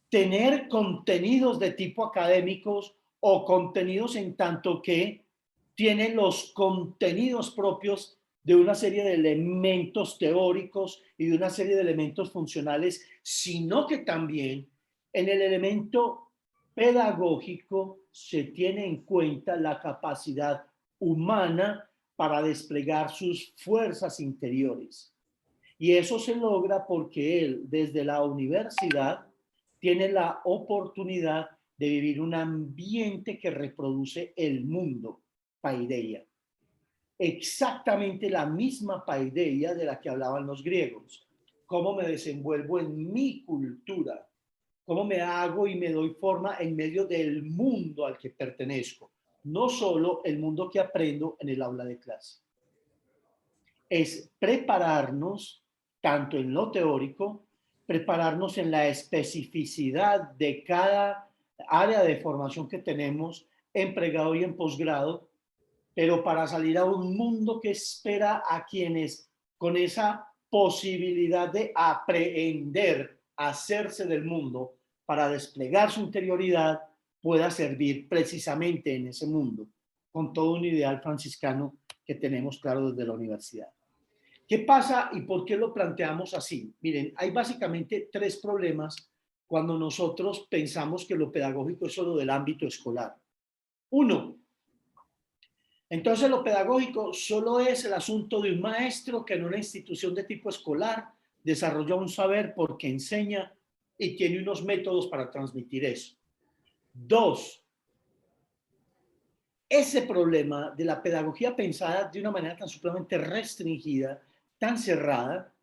Speaker 2: tener contenidos de tipo académicos o contenidos en tanto que tienen los contenidos propios de una serie de elementos teóricos y de una serie de elementos funcionales, sino que también en el elemento pedagógico se tiene en cuenta la capacidad humana para desplegar sus fuerzas interiores. Y eso se logra porque él, desde la universidad, tiene la oportunidad de vivir un ambiente que reproduce el mundo, paideia. Exactamente la misma paideia de la que hablaban los griegos. Cómo me desenvuelvo en mi cultura, cómo me hago y me doy forma en medio del mundo al que pertenezco. No solo el mundo que aprendo en el aula de clase. Es prepararnos, tanto en lo teórico, prepararnos en la especificidad de cada área de formación que tenemos en pregrado y en posgrado, pero para salir a un mundo que espera a quienes con esa posibilidad de aprender a hacerse del mundo para desplegar su interioridad, pueda servir precisamente en ese mundo, con todo un ideal franciscano que tenemos claro desde la universidad. ¿Qué pasa y por qué lo planteamos así? Miren, hay básicamente tres problemas cuando nosotros pensamos que lo pedagógico es solo del ámbito escolar. Uno, entonces lo pedagógico solo es el asunto de un maestro que en una institución de tipo escolar desarrolla un saber porque enseña y tiene unos métodos para transmitir eso. Dos, ese problema de la pedagogía pensada de una manera tan supremamente restringida, tan cerrada,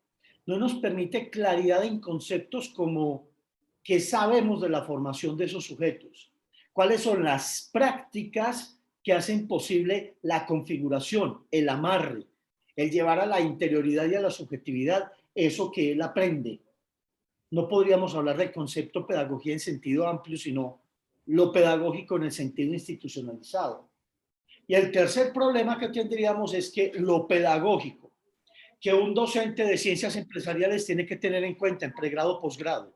Speaker 2: no nos permite claridad en conceptos como qué sabemos de la formación de esos sujetos, cuáles son las prácticas que hacen posible la configuración, el amarre, el llevar a la interioridad y a la subjetividad eso que él aprende. No podríamos hablar del concepto pedagogía en sentido amplio, sino lo pedagógico en el sentido institucionalizado. Y el tercer problema que tendríamos es que lo pedagógico, que un docente de ciencias empresariales tiene que tener en cuenta en pregrado o posgrado,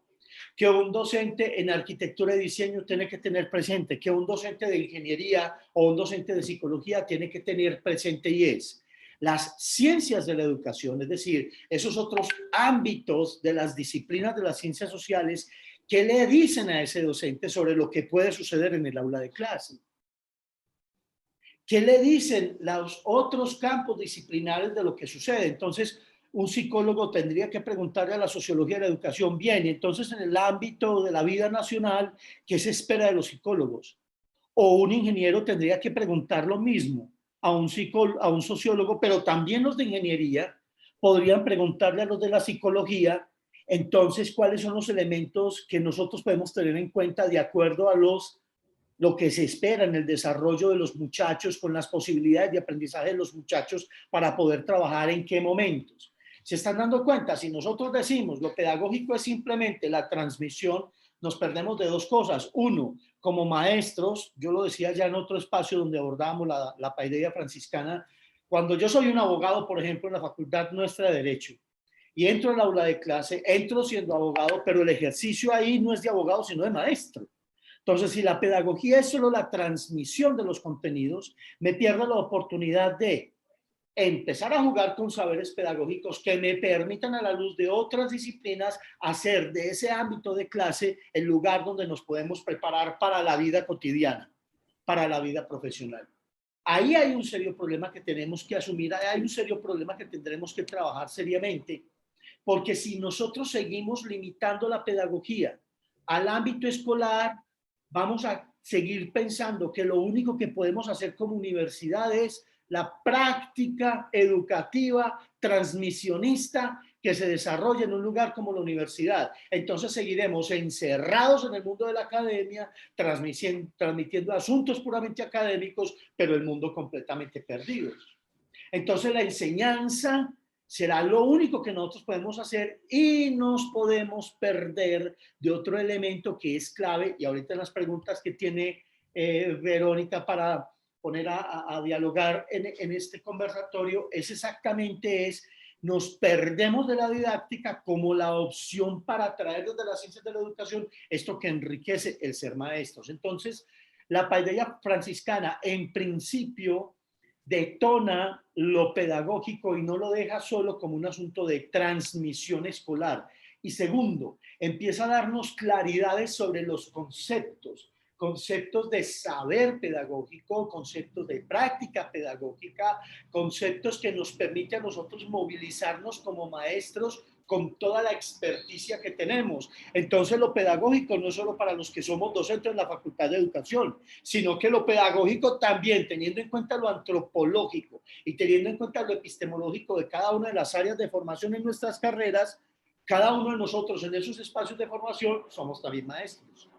Speaker 2: que un docente en arquitectura y diseño tiene que tener presente, que un docente de ingeniería o un docente de psicología tiene que tener presente, y es las ciencias de la educación, es decir, esos otros ámbitos de las disciplinas de las ciencias sociales ¿Qué le dicen a ese docente sobre lo que puede suceder en el aula de clase? ¿Qué le dicen los otros campos disciplinares de lo que sucede? Entonces, un psicólogo tendría que preguntarle a la sociología de la educación, bien, entonces en el ámbito de la vida nacional, ¿qué se espera de los psicólogos? O un ingeniero tendría que preguntar lo mismo a un sociólogo, pero también los de ingeniería podrían preguntarle a los de la psicología, entonces, ¿cuáles son los elementos que nosotros podemos tener en cuenta de acuerdo a lo que se espera en el desarrollo de los muchachos, con las posibilidades de aprendizaje de los muchachos para poder trabajar en qué momentos? ¿Se están dando cuenta? Si nosotros decimos lo pedagógico es simplemente la transmisión, nos perdemos de dos cosas. Uno, como maestros, yo lo decía ya en otro espacio donde abordábamos la paideia franciscana, cuando yo soy un abogado, por ejemplo, en la facultad nuestra de Derecho, y entro al aula de clase, entro siendo abogado, pero el ejercicio ahí no es de abogado, sino de maestro. Entonces, si la pedagogía es solo la transmisión de los contenidos, me pierdo la oportunidad de empezar a jugar con saberes pedagógicos que me permitan a la luz de otras disciplinas hacer de ese ámbito de clase el lugar donde nos podemos preparar para la vida cotidiana, para la vida profesional. Ahí hay un serio problema que tenemos que asumir, hay un serio problema que tendremos que trabajar seriamente, porque si nosotros seguimos limitando la pedagogía al ámbito escolar, vamos a seguir pensando que lo único que podemos hacer como universidad es la práctica educativa transmisionista que se desarrolla en un lugar como la universidad. Entonces seguiremos encerrados en el mundo de la academia, transmitiendo asuntos puramente académicos, pero el mundo completamente perdido. Entonces la enseñanza será lo único que nosotros podemos hacer y nos podemos perder de otro elemento que es clave, y ahorita en las preguntas que tiene Verónica para poner a dialogar en este conversatorio, es exactamente nos perdemos de la didáctica como la opción para traer desde las ciencias de la educación esto que enriquece el ser maestros. Entonces, la paideia franciscana en principio detona lo pedagógico y no lo deja solo como un asunto de transmisión escolar. Y segundo, empieza a darnos claridades sobre los conceptos de saber pedagógico, conceptos de práctica pedagógica, conceptos que nos permiten a nosotros movilizarnos como maestros con toda la experticia que tenemos. Entonces lo pedagógico no es solo para los que somos docentes en la Facultad de Educación, sino que lo pedagógico también, teniendo en cuenta lo antropológico y teniendo en cuenta lo epistemológico de cada una de las áreas de formación en nuestras carreras, cada uno de nosotros en esos espacios de formación somos también maestros.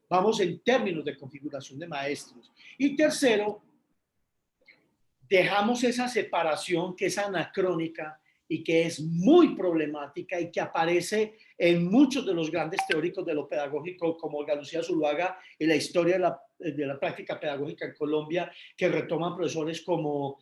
Speaker 2: Vamos en términos de configuración de maestros. Y tercero, dejamos esa separación que es anacrónica y que es muy problemática y que aparece en muchos de los grandes teóricos de lo pedagógico, como Olga Lucía Zuluaga y la historia de la práctica pedagógica en Colombia, que retoman profesores como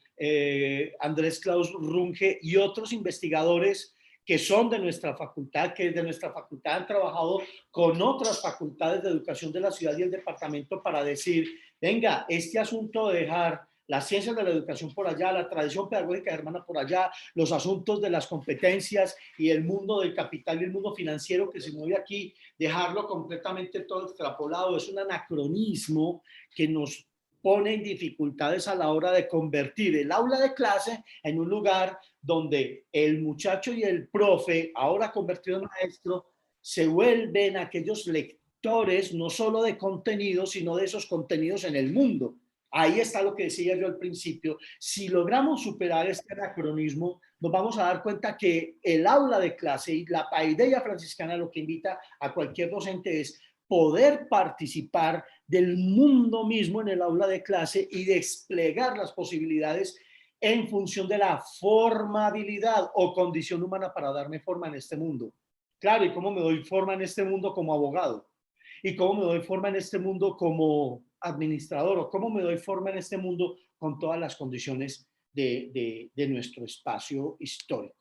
Speaker 2: Andrés Klaus Runge y otros investigadores que son de nuestra facultad, que de nuestra facultad han trabajado con otras facultades de educación de la ciudad y el departamento para decir, venga, este asunto de dejar las ciencias de la educación por allá, la tradición pedagógica germana por allá, los asuntos de las competencias y el mundo del capital y el mundo financiero que se mueve aquí, dejarlo completamente todo extrapolado, es un anacronismo que nos pone en dificultades a la hora de convertir el aula de clase en un lugar donde el muchacho y el profe, ahora convertido en maestro, se vuelven aquellos lectores no solo de contenidos, sino de esos contenidos en el mundo. Ahí está lo que decía yo al principio. Si logramos superar este anacronismo, nos vamos a dar cuenta que el aula de clase y la paideia franciscana lo que invita a cualquier docente es poder participar del mundo mismo en el aula de clase y desplegar las posibilidades en función de la formabilidad o condición humana para darme forma en este mundo. Claro, ¿y cómo me doy forma en este mundo como abogado? ¿Y cómo me doy forma en este mundo como administrador? ¿O cómo me doy forma en este mundo con todas las condiciones de nuestro espacio histórico?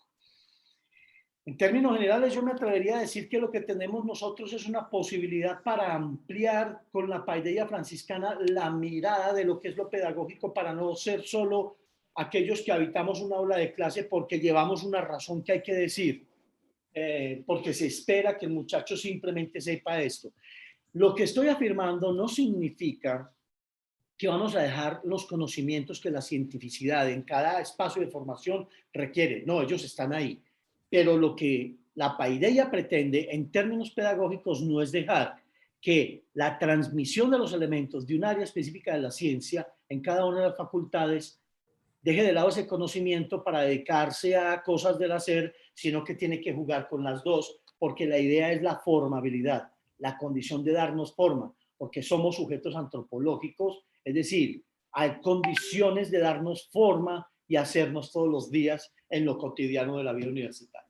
Speaker 2: En términos generales, yo me atrevería a decir que lo que tenemos nosotros es una posibilidad para ampliar con la paideia franciscana la mirada de lo que es lo pedagógico para no ser solo aquellos que habitamos una aula de clase porque llevamos una razón que hay que decir. porque se espera que el muchacho simplemente sepa esto. Lo que estoy afirmando no significa que vamos a dejar los conocimientos que la cientificidad en cada espacio de formación requiere. No, ellos están ahí. Pero lo que la paideia pretende en términos pedagógicos no es dejar que la transmisión de los elementos de un área específica de la ciencia en cada una de las facultades deje de lado ese conocimiento para dedicarse a cosas del hacer, sino que tiene que jugar con las dos, porque la idea es la formabilidad, la condición de darnos forma, porque somos sujetos antropológicos, es decir, hay condiciones de darnos forma y hacernos todos los días en lo cotidiano de la vida universitaria.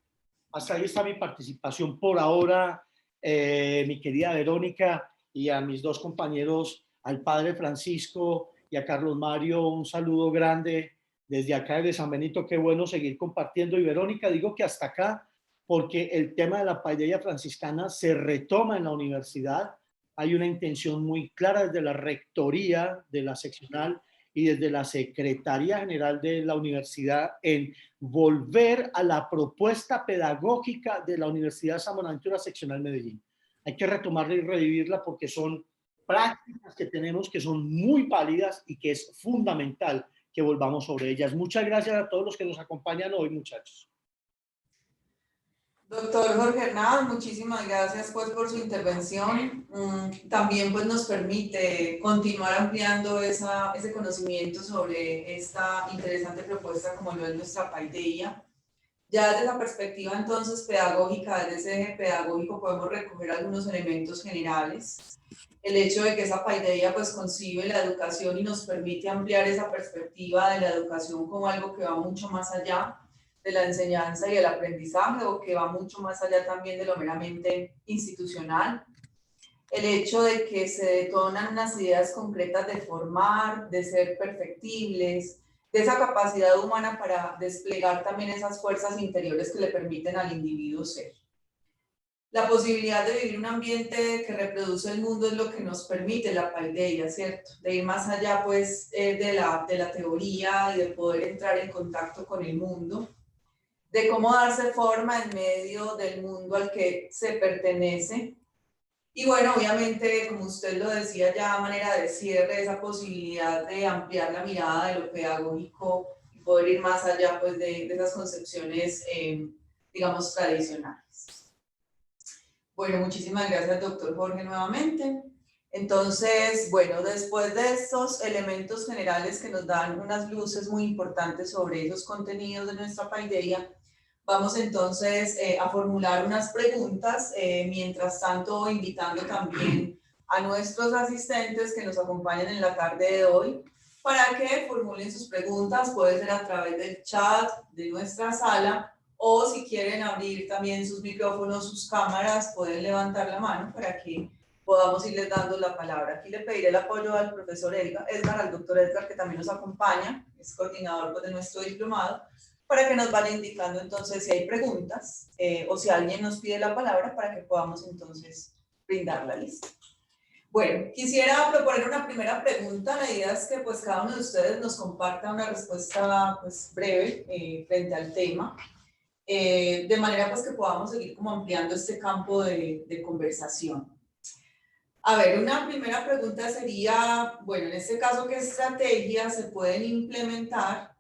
Speaker 2: Hasta ahí está mi participación por ahora, mi querida Verónica, y a mis dos compañeros, al padre Francisco y a Carlos Mario, un saludo grande desde acá de San Benito. Qué bueno seguir compartiendo. Y Verónica, digo que hasta acá, porque el tema de la paideia franciscana se retoma en la universidad. Hay una intención muy clara desde la rectoría de la seccional y desde la Secretaría General de la Universidad en volver a la propuesta pedagógica de la Universidad San Buenaventura Seccional Medellín. Hay que retomarla y revivirla porque son prácticas que tenemos que son muy válidas y que es fundamental que volvamos sobre ellas. Muchas gracias a todos los que nos acompañan hoy, muchachos.
Speaker 1: Doctor Jorge Hernán, muchísimas gracias pues por su intervención. También pues nos permite continuar ampliando ese conocimiento sobre esta interesante propuesta como lo es nuestra paideia. Ya desde esa perspectiva entonces pedagógica, desde ese eje pedagógico podemos recoger algunos elementos generales. El hecho de que esa paideia pues concibe la educación y nos permite ampliar esa perspectiva de la educación como algo que va mucho más allá de la enseñanza y el aprendizaje, o que va mucho más allá también de lo meramente institucional. El hecho de que se detonan unas ideas concretas de formar, de ser perfectibles, de esa capacidad humana para desplegar también esas fuerzas interiores que le permiten al individuo ser. La posibilidad de vivir un ambiente que reproduce el mundo es lo que nos permite la paideia, ¿cierto? De ir más allá pues de la teoría y de poder entrar en contacto con el mundo, de cómo darse forma en medio del mundo al que se pertenece. Y bueno, obviamente, como usted lo decía ya a manera de cierre, esa posibilidad de ampliar la mirada de lo pedagógico y poder ir más allá pues, de esas concepciones, digamos, tradicionales. Bueno, muchísimas gracias, doctor Jorge, nuevamente. Entonces, bueno, después de estos elementos generales que nos dan unas luces muy importantes sobre esos contenidos de nuestra paideia, vamos entonces a formular unas preguntas, mientras tanto invitando también a nuestros asistentes que nos acompañan en la tarde de hoy para que formulen sus preguntas, puede ser a través del chat de nuestra sala, o si quieren abrir también sus micrófonos, sus cámaras, pueden levantar la mano para que podamos irles dando la palabra. Aquí le pediré el apoyo al profesor Edgar, al doctor Edgar, que también nos acompaña, es coordinador de nuestro diplomado, para que nos vaya indicando entonces si hay preguntas o si alguien nos pide la palabra para que podamos entonces brindar la lista. Bueno, quisiera proponer una primera pregunta. La idea es que pues cada uno de ustedes nos comparta una respuesta pues breve frente al tema, de manera pues que podamos seguir como ampliando este campo de conversación. A ver, una primera pregunta sería, bueno, en este caso, ¿qué estrategias se pueden implementar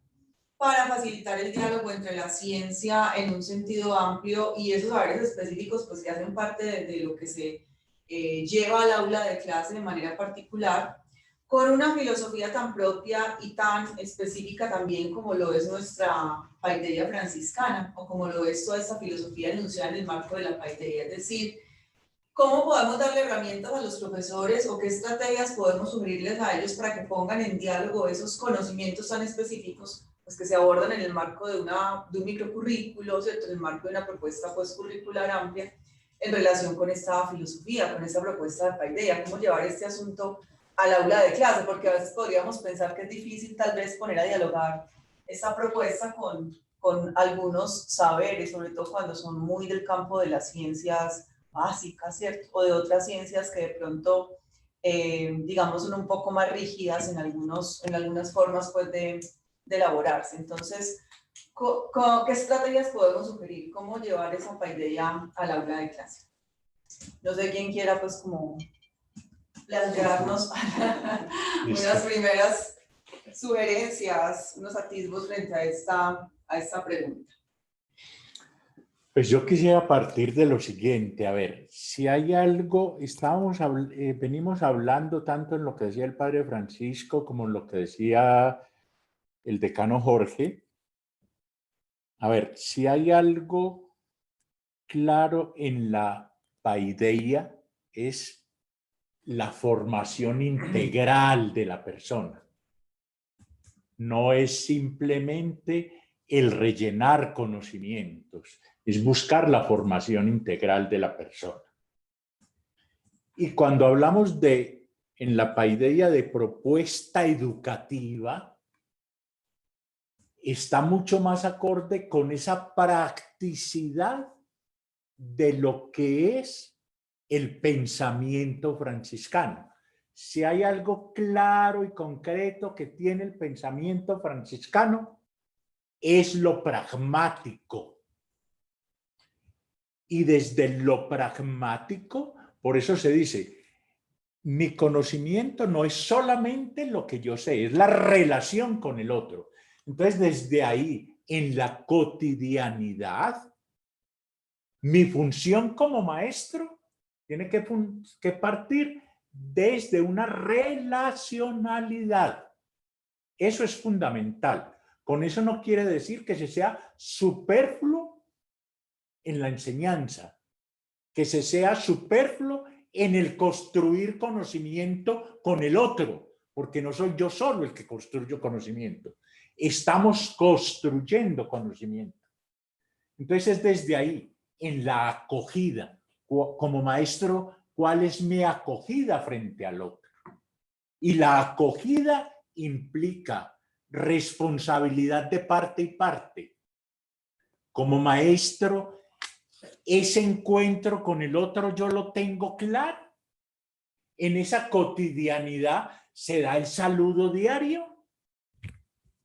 Speaker 1: para facilitar el diálogo entre la ciencia en un sentido amplio y esos saberes específicos pues, que hacen parte de lo que se lleva al aula de clase de manera particular, con una filosofía tan propia y tan específica también como lo es nuestra paideia franciscana, o como lo es toda esta filosofía enunciada en el marco de la paideia? Es decir, ¿cómo podemos darle herramientas a los profesores o qué estrategias podemos sugerirles a ellos para que pongan en diálogo esos conocimientos tan específicos pues, que se abordan en el marco de un microcurrículo, ¿cierto? En el marco de una propuesta pues, curricular amplia en relación con esta filosofía, con esta propuesta de paideia? ¿Cómo llevar este asunto al aula de clase? Porque a veces podríamos pensar que es difícil tal vez poner a dialogar esta propuesta con algunos saberes, sobre todo cuando son muy del campo de las ciencias básicas, ¿cierto? O de otras ciencias que de pronto, digamos, son un poco más rígidas en algunas formas pues, de elaborarse. Entonces, ¿Qué estrategias podemos sugerir? ¿Cómo llevar esa paideia al aula de clase? No sé quién quiera, pues, como plantearnos unas primeras sugerencias, unos atisbos frente a esta pregunta.
Speaker 3: Pues yo quisiera partir de lo siguiente, a ver, si hay algo, venimos hablando tanto en lo que decía el padre Francisco como en lo que decía el decano Jorge. A ver, si hay algo claro en la paideia es la formación integral de la persona. No es simplemente el rellenar conocimientos, es buscar la formación integral de la persona. Y cuando hablamos en la paideia de propuesta educativa, está mucho más acorde con esa practicidad de lo que es el pensamiento franciscano. Si hay algo claro y concreto que tiene el pensamiento franciscano, es lo pragmático. Y desde lo pragmático, por eso se dice, mi conocimiento no es solamente lo que yo sé, es la relación con el otro. Entonces, desde ahí, en la cotidianidad, mi función como maestro tiene que partir desde una relacionalidad. Eso es fundamental. Con eso no quiere decir que se sea superfluo en la enseñanza, que se sea superfluo en el construir conocimiento con el otro, porque no soy yo solo el que construyo conocimiento. Estamos construyendo conocimiento. Entonces, desde ahí, en la acogida, como maestro, ¿cuál es mi acogida frente al otro? Y la acogida implica responsabilidad de parte y parte. Como maestro, ese encuentro con el otro yo lo tengo claro. En esa cotidianidad se da el saludo diario.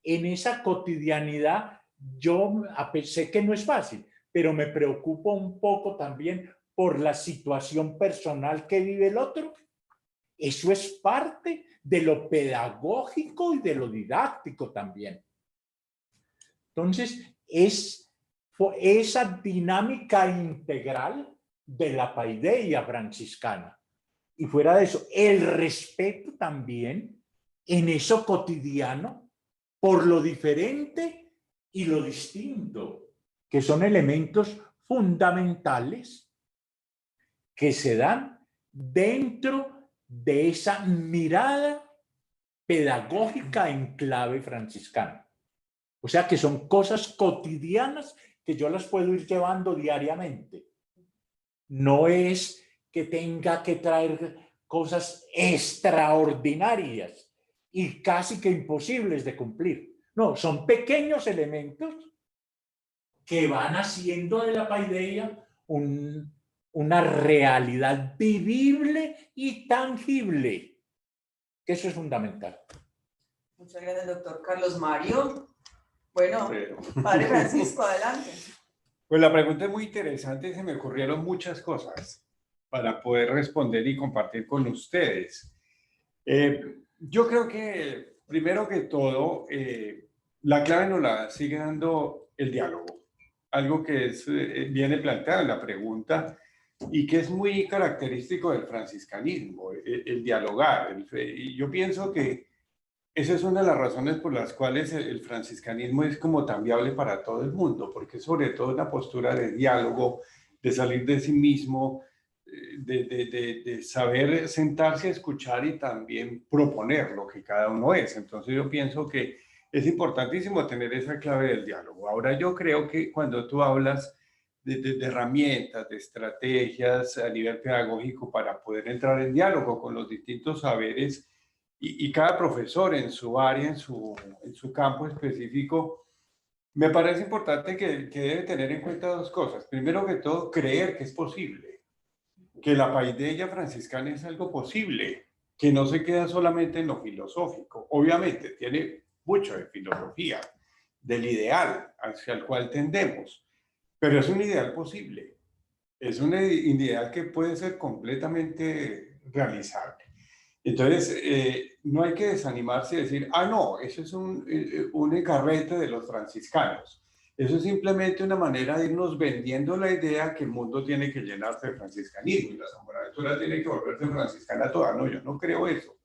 Speaker 3: En esa cotidianidad yo sé que no es fácil, pero me preocupo un poco también por la situación personal que vive el otro. Eso es parte de lo pedagógico y de lo didáctico también. Entonces, es esa dinámica integral de la paideia franciscana. Y fuera de eso, el respeto también en eso cotidiano por lo diferente y lo distinto, que son elementos fundamentales que se dan dentro de esa mirada pedagógica en clave franciscana. O sea que son cosas cotidianas que yo las puedo ir llevando diariamente. No es que tenga que traer cosas extraordinarias y casi que imposibles de cumplir. No, son pequeños elementos que van haciendo de la paideia una realidad vivible y tangible. Que eso es fundamental.
Speaker 1: Muchas gracias, doctor Carlos Mario. Bueno, padre Francisco, adelante.
Speaker 4: Pues la pregunta es muy interesante y se me ocurrieron muchas cosas para poder responder y compartir con ustedes. Yo creo que, primero que todo, la clave nos la sigue dando el diálogo. Algo que viene planteado en la pregunta y que es muy característico del franciscanismo, el dialogar. Y yo pienso que esa es una de las razones por las cuales el franciscanismo es como tan viable para todo el mundo, porque es sobre todo una postura de diálogo, de salir de sí mismo, de saber sentarse a escuchar y también proponer lo que cada uno es. Entonces yo pienso que es importantísimo tener esa clave del diálogo. Ahora yo creo que cuando tú hablas de herramientas, de estrategias a nivel pedagógico para poder entrar en diálogo con los distintos saberes, y cada profesor en su área, en su campo específico, me parece importante que debe tener en cuenta dos cosas. Primero que todo, creer que es posible, que la paideia franciscana es algo posible, que no se queda solamente en lo filosófico. Obviamente, tiene mucho de filosofía, del ideal hacia el cual tendemos, pero es un ideal posible, es un ideal que puede ser completamente realizable. Entonces, no hay que desanimarse y decir, ah, no, eso es un carrete de los franciscanos. Eso es simplemente una manera de irnos vendiendo la idea que el mundo tiene que llenarse de franciscanismo y la San Buenaventura tiene que volverse franciscana toda. No, yo no creo eso.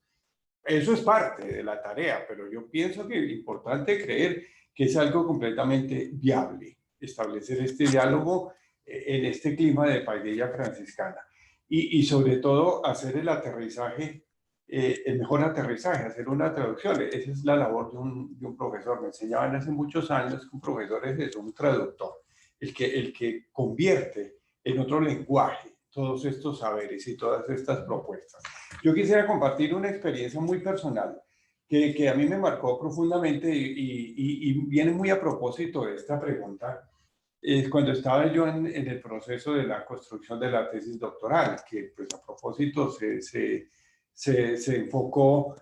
Speaker 4: Eso es parte de la tarea, pero yo pienso que es importante creer que es algo completamente viable, establecer este diálogo en este clima de paideia franciscana y sobre todo hacer el aterrizaje, el mejor aterrizaje, hacer una traducción. Esa es la labor de un profesor. Me enseñaban hace muchos años que un profesor es un traductor, el que convierte en otro lenguaje todos estos saberes y todas estas propuestas. Yo quisiera compartir una experiencia muy personal que a mí me marcó profundamente y viene muy a propósito de esta pregunta. Cuando estaba yo en el proceso de la construcción de la tesis doctoral, que pues a propósito se enfocó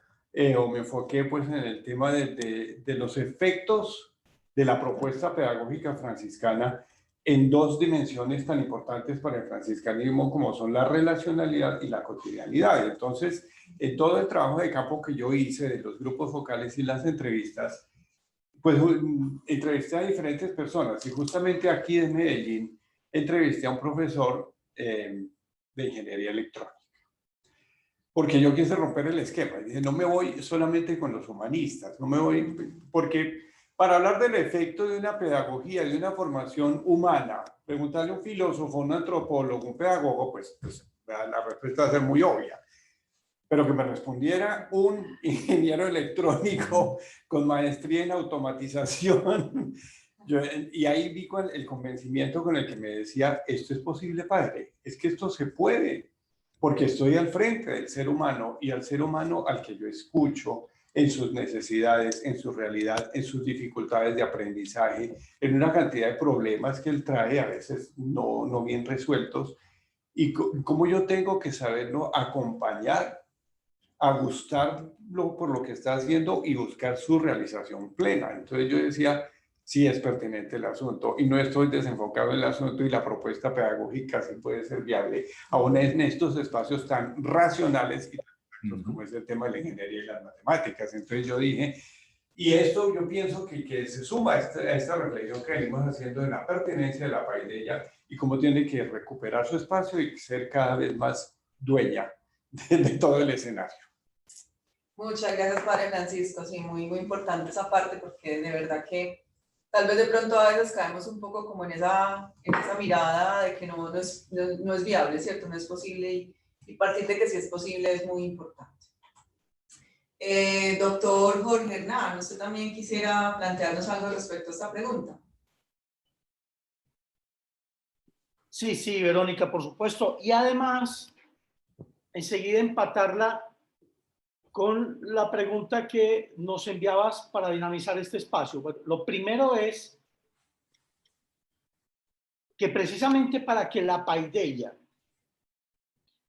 Speaker 4: o me enfoqué pues en el tema de los efectos de la propuesta pedagógica franciscana en dos dimensiones tan importantes para el franciscanismo como son la relacionalidad y la cotidianidad. Entonces, en todo el trabajo de campo que yo hice de los grupos focales y las entrevistas, pues entrevisté a diferentes personas y justamente aquí en Medellín entrevisté a un profesor de ingeniería electrónica. Porque yo quise romper el esquema. Dije, no me voy solamente con los humanistas, no me voy, porque para hablar del efecto de una pedagogía, de una formación humana, preguntarle a un filósofo, un antropólogo, un pedagogo, pues la respuesta va a ser muy obvia. Pero que me respondiera un ingeniero electrónico con maestría en automatización. Y ahí vi el convencimiento con el que me decía, esto es posible, padre, es que esto se puede, porque estoy al frente del ser humano y al ser humano al que yo escucho en sus necesidades, en su realidad, en sus dificultades de aprendizaje, en una cantidad de problemas que él trae, a veces no bien resueltos, y cómo yo tengo que saberlo acompañar, a gustarlo por lo que está haciendo y buscar su realización plena. Entonces yo decía, sí es pertinente el asunto y no estoy desenfocado en el asunto y la propuesta pedagógica sí puede ser viable, aún en estos espacios tan racionales y tan como es el tema de la ingeniería y las matemáticas. Entonces yo dije, y esto yo pienso que se suma a esta reflexión que venimos haciendo de la pertenencia de la paideia y cómo tiene que recuperar su espacio y ser cada vez más dueña de todo el escenario.
Speaker 1: Muchas gracias, Padre Francisco. Sí, muy importante esa parte porque de verdad que tal vez de pronto a veces caemos un poco como en esa mirada de que no es viable, ¿cierto? No es posible y partir de que sí es posible es muy importante. Doctor Jorge Hernán, ¿usted también quisiera plantearnos algo respecto a esta pregunta?
Speaker 2: Sí, Verónica, por supuesto. Y además, enseguida empatarla con la pregunta que nos enviabas para dinamizar este espacio. Bueno, lo primero es que precisamente para que la paideia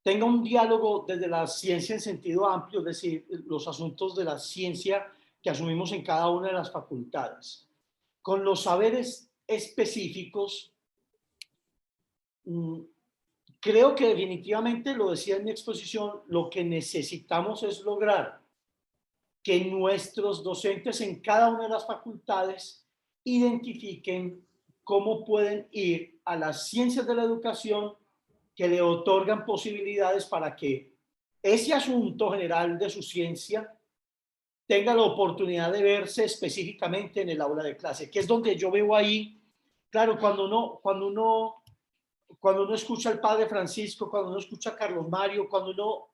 Speaker 2: tenga un diálogo desde la ciencia en sentido amplio, es decir, los asuntos de la ciencia que asumimos en cada una de las facultades, con los saberes específicos, creo que definitivamente, lo decía en mi exposición, lo que necesitamos es lograr que nuestros docentes en cada una de las facultades identifiquen cómo pueden ir a las ciencias de la educación que le otorgan posibilidades para que ese asunto general de su ciencia tenga la oportunidad de verse específicamente en el aula de clase, que es donde yo veo ahí, claro, cuando uno escucha al Padre Francisco, cuando uno escucha a Carlos Mario, cuando uno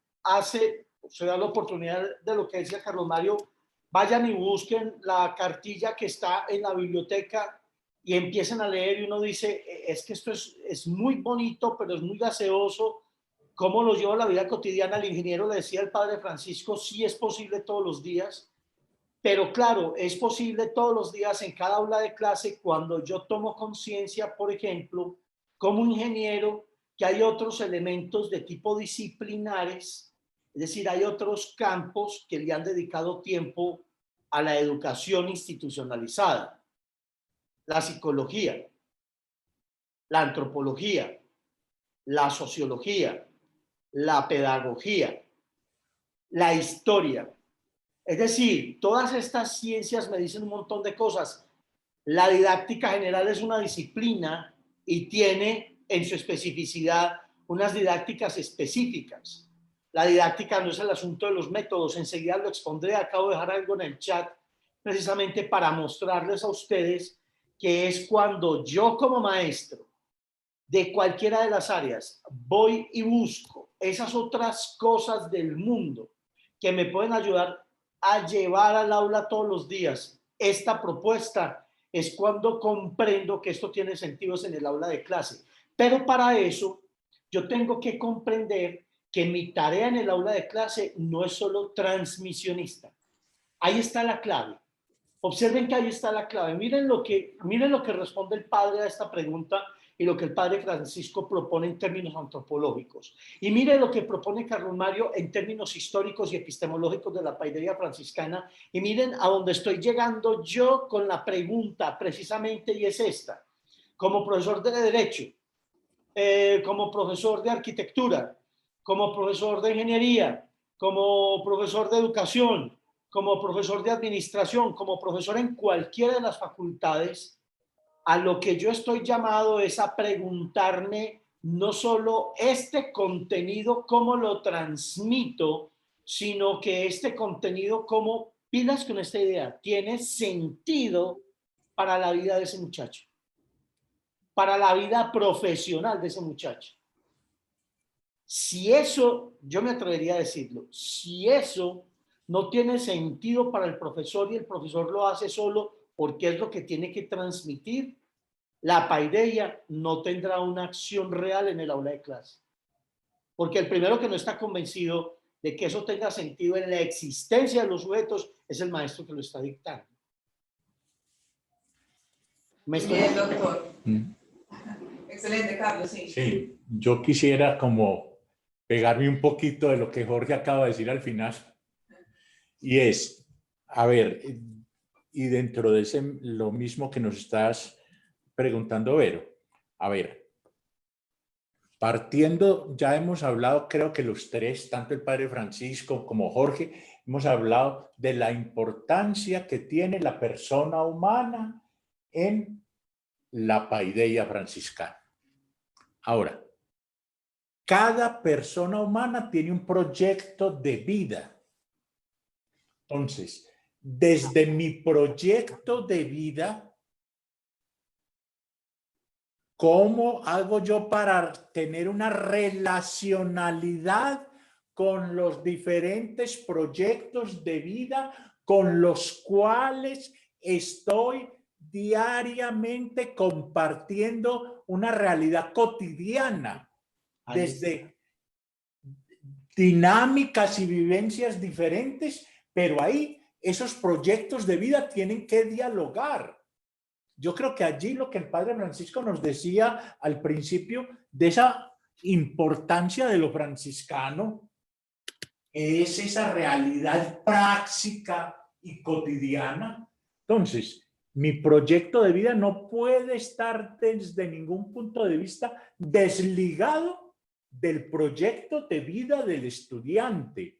Speaker 2: se da la oportunidad de lo que decía Carlos Mario, vayan y busquen la cartilla que está en la biblioteca y empiecen a leer y uno dice, es que esto es muy bonito, pero es muy gaseoso, cómo lo lleva la vida cotidiana. El ingeniero le decía al Padre Francisco, sí es posible todos los días, pero claro, es posible todos los días en cada aula de clase cuando yo tomo conciencia, por ejemplo, como ingeniero, que hay otros elementos de tipo disciplinares, es decir, hay otros campos que le han dedicado tiempo a la educación institucionalizada. la psicología, la antropología, la sociología, la pedagogía, la historia. Es decir, todas estas ciencias me dicen un montón de cosas. La didáctica general es una disciplina y tiene en su especificidad unas didácticas específicas. La didáctica no es el asunto de los métodos, enseguida lo expondré, acabo de dejar algo en el chat, precisamente para mostrarles a ustedes que es cuando yo como maestro de cualquiera de las áreas voy y busco esas otras cosas del mundo que me pueden ayudar a llevar al aula todos los días esta propuesta, es cuando comprendo que esto tiene sentidos en el aula de clase. Pero para eso yo tengo que comprender que mi tarea en el aula de clase no es solo transmisionista. Ahí está la clave. Observen que ahí está la clave. Miren lo que responde el padre a esta pregunta y lo que el padre Francisco propone en términos antropológicos. Y miren lo que propone Carlos Mario en términos históricos y epistemológicos de la paideia franciscana. Y miren a dónde estoy llegando yo con la pregunta precisamente, y es esta. Como profesor de Derecho, como profesor de Arquitectura, como profesor de Ingeniería, como profesor de Educación, como profesor de Administración, como profesor en cualquiera de las facultades, a lo que yo estoy llamado es a preguntarme no solo este contenido, cómo lo transmito, sino que este contenido, cómo, pilas con esta idea, tiene sentido para la vida de ese muchacho, para la vida profesional de ese muchacho. Si eso, yo me atrevería a decirlo, si eso no tiene sentido para el profesor y el profesor lo hace solo porque es lo que tiene que transmitir, la paideia no tendrá una acción real en el aula de clase. Porque el primero que no está convencido de que eso tenga sentido en la existencia de los sujetos es el maestro que lo está dictando.
Speaker 1: Bien, doctor.
Speaker 3: Mm.
Speaker 1: Excelente, Carlos, sí.
Speaker 3: Sí, yo quisiera como pegarme un poquito de lo que Jorge acaba de decir al final. Y es, a ver, y dentro de ese, lo mismo que nos estás preguntando, Vero, a ver, partiendo, ya hemos hablado, creo que los tres, tanto el padre Francisco como Jorge, hemos hablado de la importancia que tiene la persona humana en la paideia franciscana. Ahora, cada persona humana tiene un proyecto de vida. Entonces, desde mi proyecto de vida, ¿cómo hago yo para tener una relacionalidad con los diferentes proyectos de vida con los cuales estoy diariamente compartiendo una realidad cotidiana? Desde dinámicas y vivencias diferentes, pero ahí esos proyectos de vida tienen que dialogar. Yo creo que allí lo que el padre Francisco nos decía al principio de esa importancia de lo franciscano es esa realidad práctica y cotidiana. Entonces, mi proyecto de vida no puede estar desde ningún punto de vista desligado del proyecto de vida del estudiante.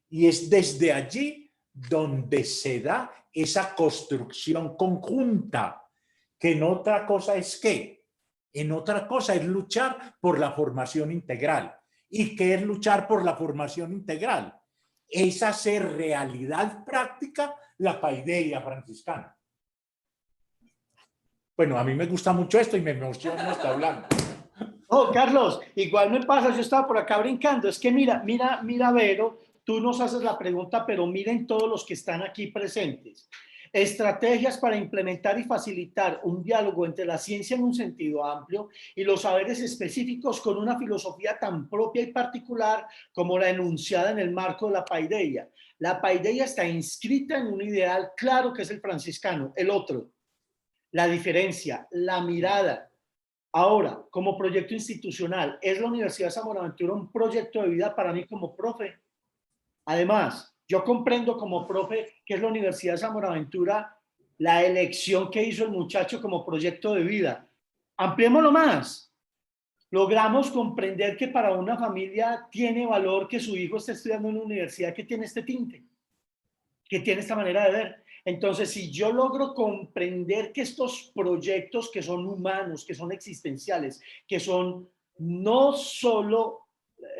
Speaker 3: Y es desde allí donde se da esa construcción conjunta, que en otra cosa es ¿qué? En otra cosa es luchar por la formación integral. ¿Y qué es luchar por la formación integral? Es hacer realidad práctica la paideia franciscana. Bueno, a mí me gusta mucho esto y me emociona hasta hablando.
Speaker 2: Oh, Carlos, igual me pasa, yo estaba por acá brincando, es que mira, Vero, tú nos haces la pregunta, pero miren todos los que están aquí presentes. Estrategias para implementar y facilitar un diálogo entre la ciencia en un sentido amplio y los saberes específicos con una filosofía tan propia y particular como la enunciada en el marco de la paideia. La paideia está inscrita en un ideal claro que es el franciscano, el otro, la diferencia, la mirada. Ahora, como proyecto institucional, ¿es la Universidad de San Buenaventura un proyecto de vida para mí como profe? Además, yo comprendo como profe que es la Universidad de San Buenaventura la elección que hizo el muchacho como proyecto de vida. Ampliémoslo más. Logramos comprender que para una familia tiene valor que su hijo esté estudiando en una universidad que tiene este tinte, que tiene esta manera de ver. Entonces, si yo logro comprender que estos proyectos que son humanos, que son existenciales, que son no solo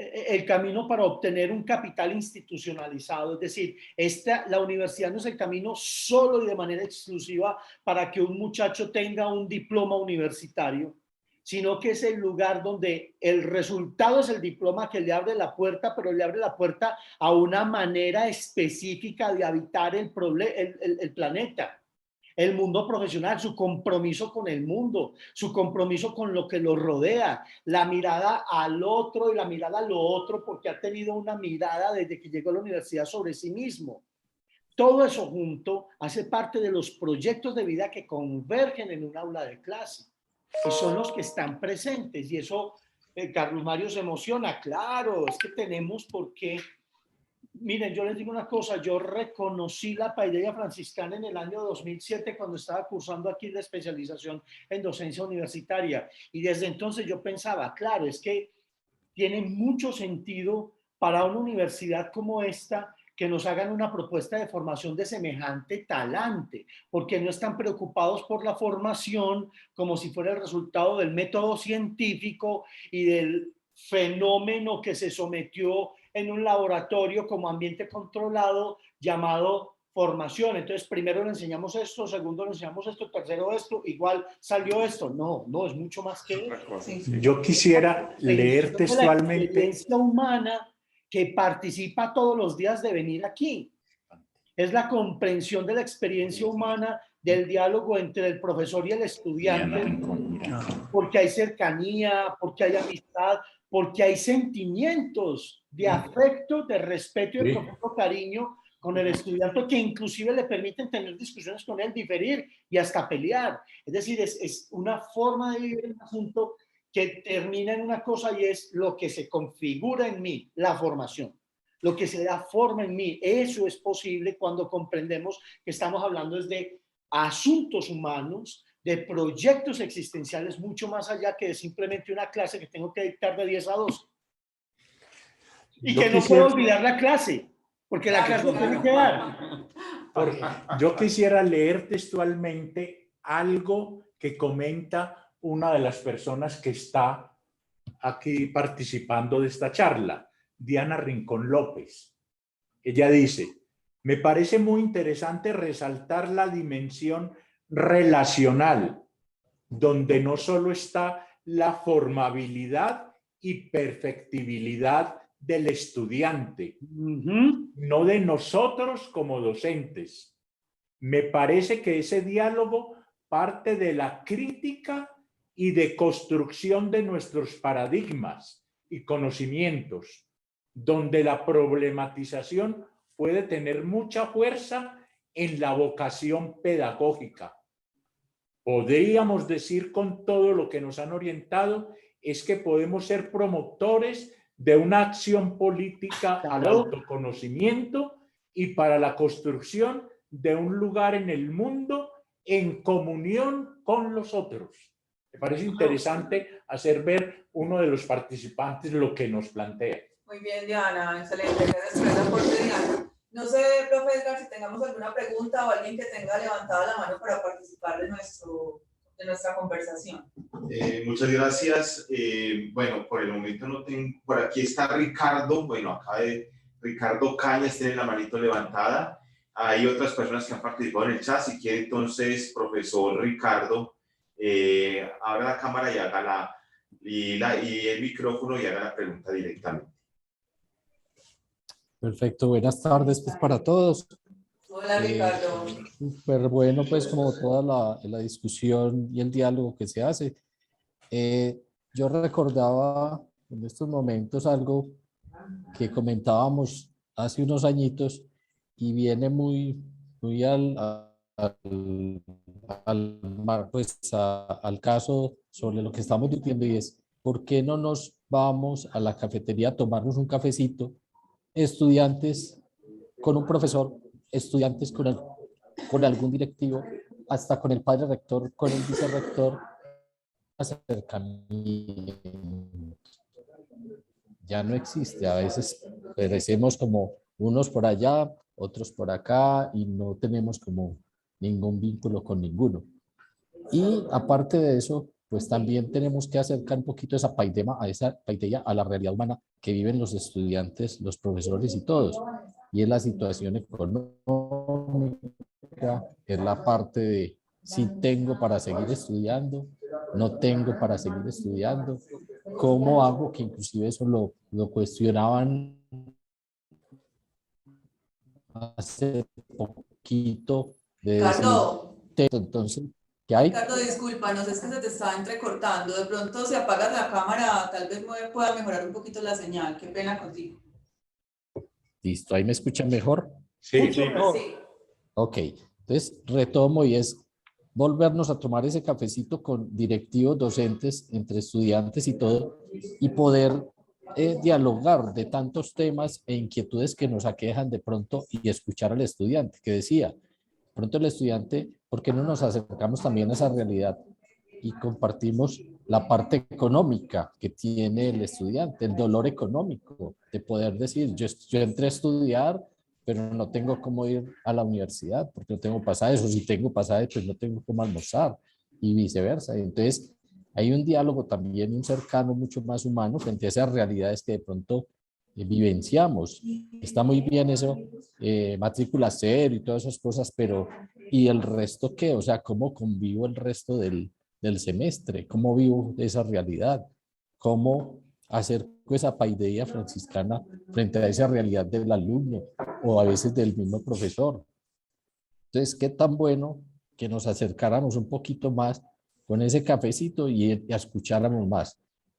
Speaker 2: el camino para obtener un capital institucionalizado, es decir, la universidad no es el camino solo y de manera exclusiva para que un muchacho tenga un diploma universitario, sino que es el lugar donde el resultado es el diploma que le abre la puerta, pero le abre la puerta a una manera específica de habitar el planeta, el mundo profesional, su compromiso con el mundo, su compromiso con lo que lo rodea, la mirada al otro y la mirada a lo otro, porque ha tenido una mirada desde que llegó a la universidad sobre sí mismo. Todo eso junto hace parte de los proyectos de vida que convergen en un aula de clase. Y son los que están presentes, y eso Carlos Mario se emociona. Claro, es que tenemos por qué. Miren, yo les digo una cosa, yo reconocí la paideia franciscana en el año 2007 cuando estaba cursando aquí la especialización en docencia universitaria, y desde entonces yo pensaba, claro, es que tiene mucho sentido para una universidad como esta que nos hagan una propuesta de formación de semejante talante, porque no están preocupados por la formación como si fuera el resultado del método científico y del fenómeno que se sometió en un laboratorio como ambiente controlado llamado formación. Entonces, primero le enseñamos esto, segundo le enseñamos esto, tercero esto, igual salió esto. No, es mucho más que eso.
Speaker 1: Sí.
Speaker 3: Yo quisiera leer textualmente.
Speaker 2: La experiencia humana que participa todos los días de venir aquí. Es la comprensión de la experiencia humana, del diálogo entre el profesor y el estudiante, porque hay cercanía, porque hay amistad, porque hay sentimientos de afecto, de respeto y de profundo cariño con el estudiante, que inclusive le permiten tener discusiones con él, diferir y hasta pelear. Es decir, es una forma de vivir el asunto que termina en una cosa, y es lo que se configura en mí, la formación, lo que se da forma en mí. Eso es posible cuando comprendemos que estamos hablando de asuntos humanos, de proyectos existenciales, mucho más allá que de simplemente una clase que tengo que dictar de 10 a 12. Y que no puedo olvidar la clase, porque la clase tiene que dar.
Speaker 3: Yo quisiera leer textualmente algo que comenta una de las personas que está aquí participando de esta charla, Diana Rincón López. Ella dice: me parece muy interesante resaltar la dimensión relacional, donde no solo está la formabilidad y perfectibilidad del estudiante, no de nosotros como docentes. Me parece que ese diálogo parte de la crítica y de construcción de nuestros paradigmas y conocimientos, donde la problematización puede tener mucha fuerza en la vocación pedagógica. Podríamos decir, con todo lo que nos han orientado, es que podemos ser promotores de una acción política al autoconocimiento y para la construcción de un lugar en el mundo en comunión con los otros. Me parece interesante hacer ver uno de los participantes lo que nos plantea.
Speaker 1: Muy bien, Diana, excelente. Gracias por el aporte, Diana. No sé, profe Edgar, si tengamos alguna pregunta o alguien que tenga levantada la mano para participar de nuestra conversación.
Speaker 5: Muchas gracias. Bueno, por el momento no tengo. Por aquí está Ricardo. Bueno, Ricardo Cañas tiene la manito levantada. Hay otras personas que han participado en el chat. Si quiere, entonces, profesor Ricardo, abra la cámara y el micrófono y haga la pregunta directamente.
Speaker 6: Perfecto, buenas tardes pues para todos.
Speaker 1: Hola, Ricardo.
Speaker 6: Súper bueno pues como toda la discusión y el diálogo que se hace. Yo recordaba en estos momentos algo que comentábamos hace unos añitos y viene muy al caso sobre lo que estamos diciendo, y es: ¿por qué no nos vamos a la cafetería a tomarnos un cafecito, estudiantes con un profesor, estudiantes con algún directivo, hasta con el padre rector, con el vicerrector, acercamiento ya no existe. A veces perecemos como unos por allá, otros por acá y no tenemos como ningún vínculo con ninguno. Y aparte de eso, pues también tenemos que acercar un poquito esa paideia a la realidad humana que viven los estudiantes, los profesores y todos. Y es la situación económica, es la parte de si tengo para seguir estudiando, no tengo para seguir estudiando, cómo hago, que inclusive eso lo cuestionaban hace poquito de decir,
Speaker 1: Ricardo,
Speaker 6: entonces, ¿qué hay?
Speaker 1: Ricardo, discúlpanos, es que se te está entrecortando. De pronto, si apagas la cámara, tal vez pueda mejorar un poquito la señal. Qué pena contigo.
Speaker 6: Listo, ahí me escuchan mejor.
Speaker 3: Sí,
Speaker 2: Mucho mejor.
Speaker 1: Sí.
Speaker 6: Ok, entonces retomo y es volvernos a tomar ese cafecito con directivos, docentes, entre estudiantes y todo, y poder dialogar de tantos temas e inquietudes que nos aquejan de pronto y escuchar al estudiante que decía, pronto el estudiante, ¿por qué no nos acercamos también a esa realidad y compartimos la parte económica que tiene el estudiante, el dolor económico de poder decir, yo entré a estudiar, pero no tengo cómo ir a la universidad porque no tengo pasajes, o si tengo pasajes, pues no tengo cómo almorzar y viceversa. Y entonces hay un diálogo también, un cercano mucho más humano frente a esas realidades que de pronto vivenciamos. Está muy bien eso, matrícula cero y todas esas cosas, pero ¿y el resto qué? O sea, ¿cómo convivo el resto del semestre? ¿Cómo vivo esa realidad? ¿Cómo acerco esa paideia franciscana frente a esa realidad del alumno o a veces del mismo profesor? Entonces, qué tan bueno que nos acercáramos un poquito más con ese cafecito y escucháramos más.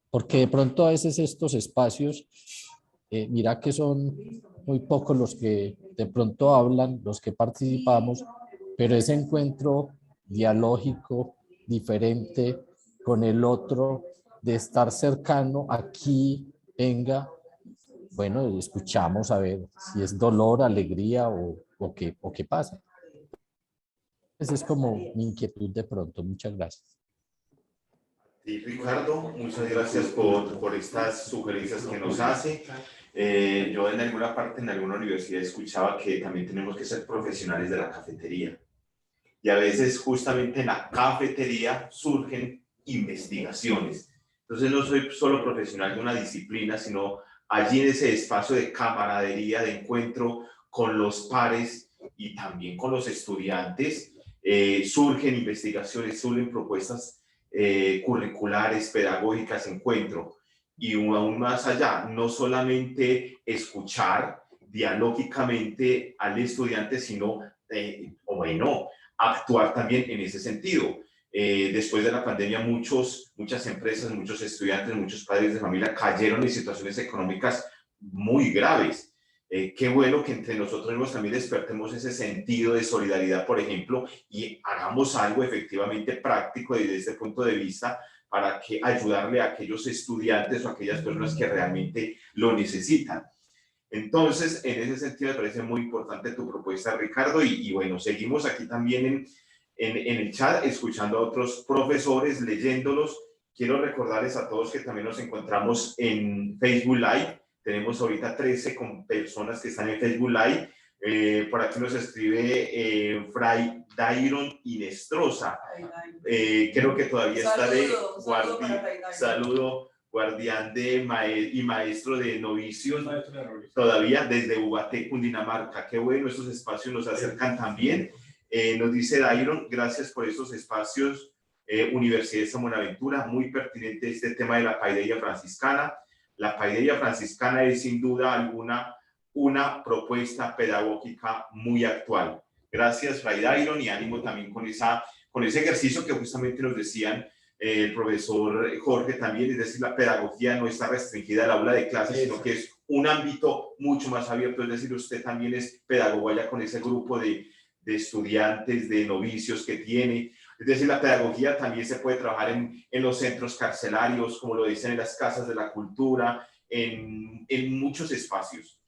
Speaker 6: Porque de pronto a veces estos espacios, mira que son muy pocos los que de pronto hablan, los que participamos, pero ese encuentro dialógico, diferente con el otro, de estar cercano, aquí, venga, bueno, escuchamos a ver si es dolor, alegría o qué pasa. Esa es como mi inquietud de pronto. Muchas gracias.
Speaker 5: Sí, Ricardo, muchas gracias por estas sugerencias que nos hace. Yo en alguna parte, en alguna universidad, escuchaba que también tenemos que ser profesionales de la cafetería. Y a veces justamente en la cafetería surgen investigaciones. Entonces no soy solo profesional de una disciplina, sino allí en ese espacio de camaradería, de encuentro con los pares y también con los estudiantes, surgen investigaciones, surgen propuestas curriculares, pedagógicas, encuentro. Y aún más allá, no solamente escuchar dialógicamente al estudiante, sino, actuar también en ese sentido. Después de la pandemia, muchas empresas, muchos estudiantes, muchos padres de familia cayeron en situaciones económicas muy graves. Qué bueno que entre nosotros mismos también despertemos ese sentido de solidaridad, por ejemplo, y hagamos algo efectivamente práctico desde este punto de vista para que ayudarle a aquellos estudiantes o a aquellas personas que realmente lo necesitan. Entonces, en ese sentido, me parece muy importante tu propuesta, Ricardo, y bueno, seguimos aquí también en el chat, escuchando a otros profesores, leyéndolos. Quiero recordarles a todos que también nos encontramos en Facebook Live. Tenemos ahorita 13 personas que están en Facebook Live. Por aquí nos escribe Fray Dairon Inestrosa. Creo que todavía está de guardián y maestro de novicios, todavía desde Ubaté, Cundinamarca. Qué bueno, estos espacios nos acercan también. Nos dice Dairon, gracias por estos espacios, Universidad de San Buenaventura, muy pertinente este tema de la paideia franciscana. La paideia franciscana es sin duda alguna una propuesta pedagógica muy actual. Gracias, Fray Dairon, y ánimo también con ese ejercicio que justamente nos decían el profesor Jorge también, es decir, la pedagogía no está restringida al aula de clases, sino que es un ámbito mucho más abierto, es decir, usted también es pedagogo ya con ese grupo de estudiantes, de novicios que tiene, es decir, la pedagogía también se puede trabajar en los centros carcelarios, como lo dicen en las casas de la cultura, en muchos espacios.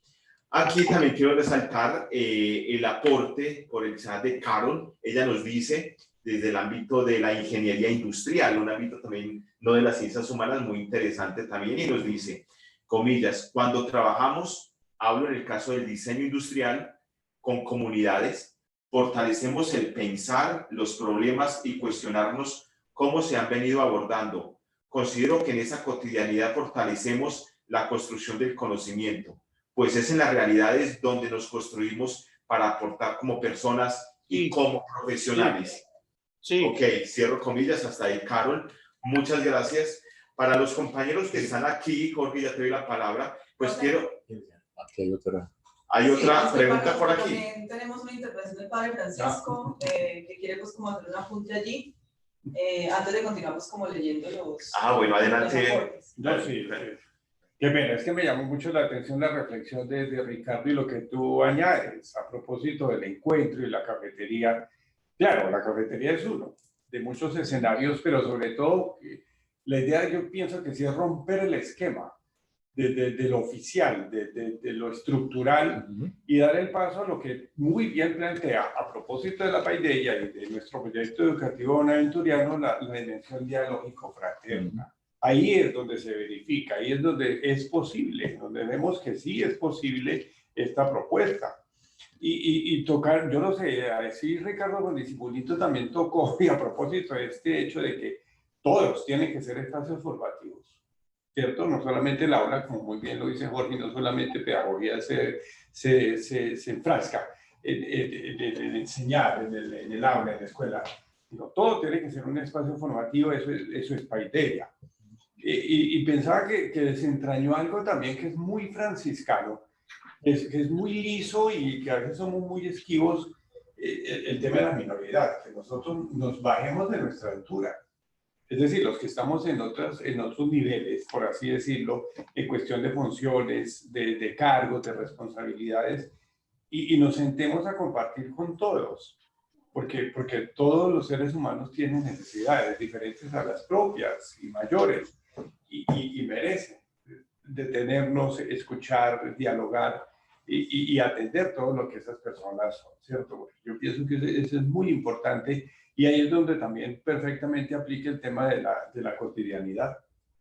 Speaker 5: Aquí también quiero resaltar el aporte por el chat de Carol. Ella nos dice desde el ámbito de la ingeniería industrial, un ámbito también no de las ciencias humanas muy interesante también, y nos dice, comillas, cuando trabajamos, hablo en el caso del diseño industrial, con comunidades, fortalecemos el pensar los problemas y cuestionarnos cómo se han venido abordando. Considero que en esa cotidianidad fortalecemos la construcción del conocimiento, pues es en las realidades donde nos construimos para aportar como personas y como profesionales.
Speaker 2: Sí.
Speaker 5: Ok, cierro comillas, hasta ahí, Carol. Muchas gracias. Para los compañeros que están aquí, Jorge, ya te doy la palabra, pues quiero...
Speaker 3: Aquí hay otra.
Speaker 5: Hay otra
Speaker 1: Sí,
Speaker 5: pregunta por aquí.
Speaker 1: También tenemos una intervención del padre Francisco, que quiere pues como hacer un apunte allí. Antes de continuar pues como leyendo los...
Speaker 5: Bueno, adelante.
Speaker 1: los aportes.
Speaker 4: No, sí. Qué pena, es que me llamó mucho la atención la reflexión de Ricardo y lo que tú añades a propósito del encuentro y la cafetería. Claro, la cafetería es uno de muchos escenarios, pero sobre todo la idea, yo pienso que sí es romper el esquema de lo oficial, de lo estructural, y dar el paso a lo que muy bien plantea a propósito de la paideia y de nuestro proyecto educativo bonaventuriano, la dimensión dialógico-fraterna. Ahí es donde se verifica, ahí es donde es posible, donde vemos que sí es posible esta propuesta. Y tocar, yo no sé, a decir Ricardo Condiscipulito también tocó, y a propósito de este hecho de que todos tienen que ser espacios formativos, ¿cierto? No solamente el aula, como muy bien lo dice Jorge, no solamente pedagogía se enfrasca en enseñar en el aula, en la escuela, sino todo tiene que ser un espacio formativo, eso es paideia. Y pensaba que desentrañó algo también que es muy franciscano, que es muy liso y que a veces somos muy esquivos, el tema de la minoridad, que nosotros nos bajemos de nuestra altura. Es decir, los que estamos en otros niveles, por así decirlo, en cuestión de funciones, de cargos, de responsabilidades, y nos sentemos a compartir con todos, porque todos los seres humanos tienen necesidades diferentes a las propias y mayores, y merecen detenernos, escuchar, dialogar y atender todo lo que esas personas son, ¿cierto? Yo pienso que eso es muy importante, y ahí es donde también perfectamente aplica el tema de la cotidianidad.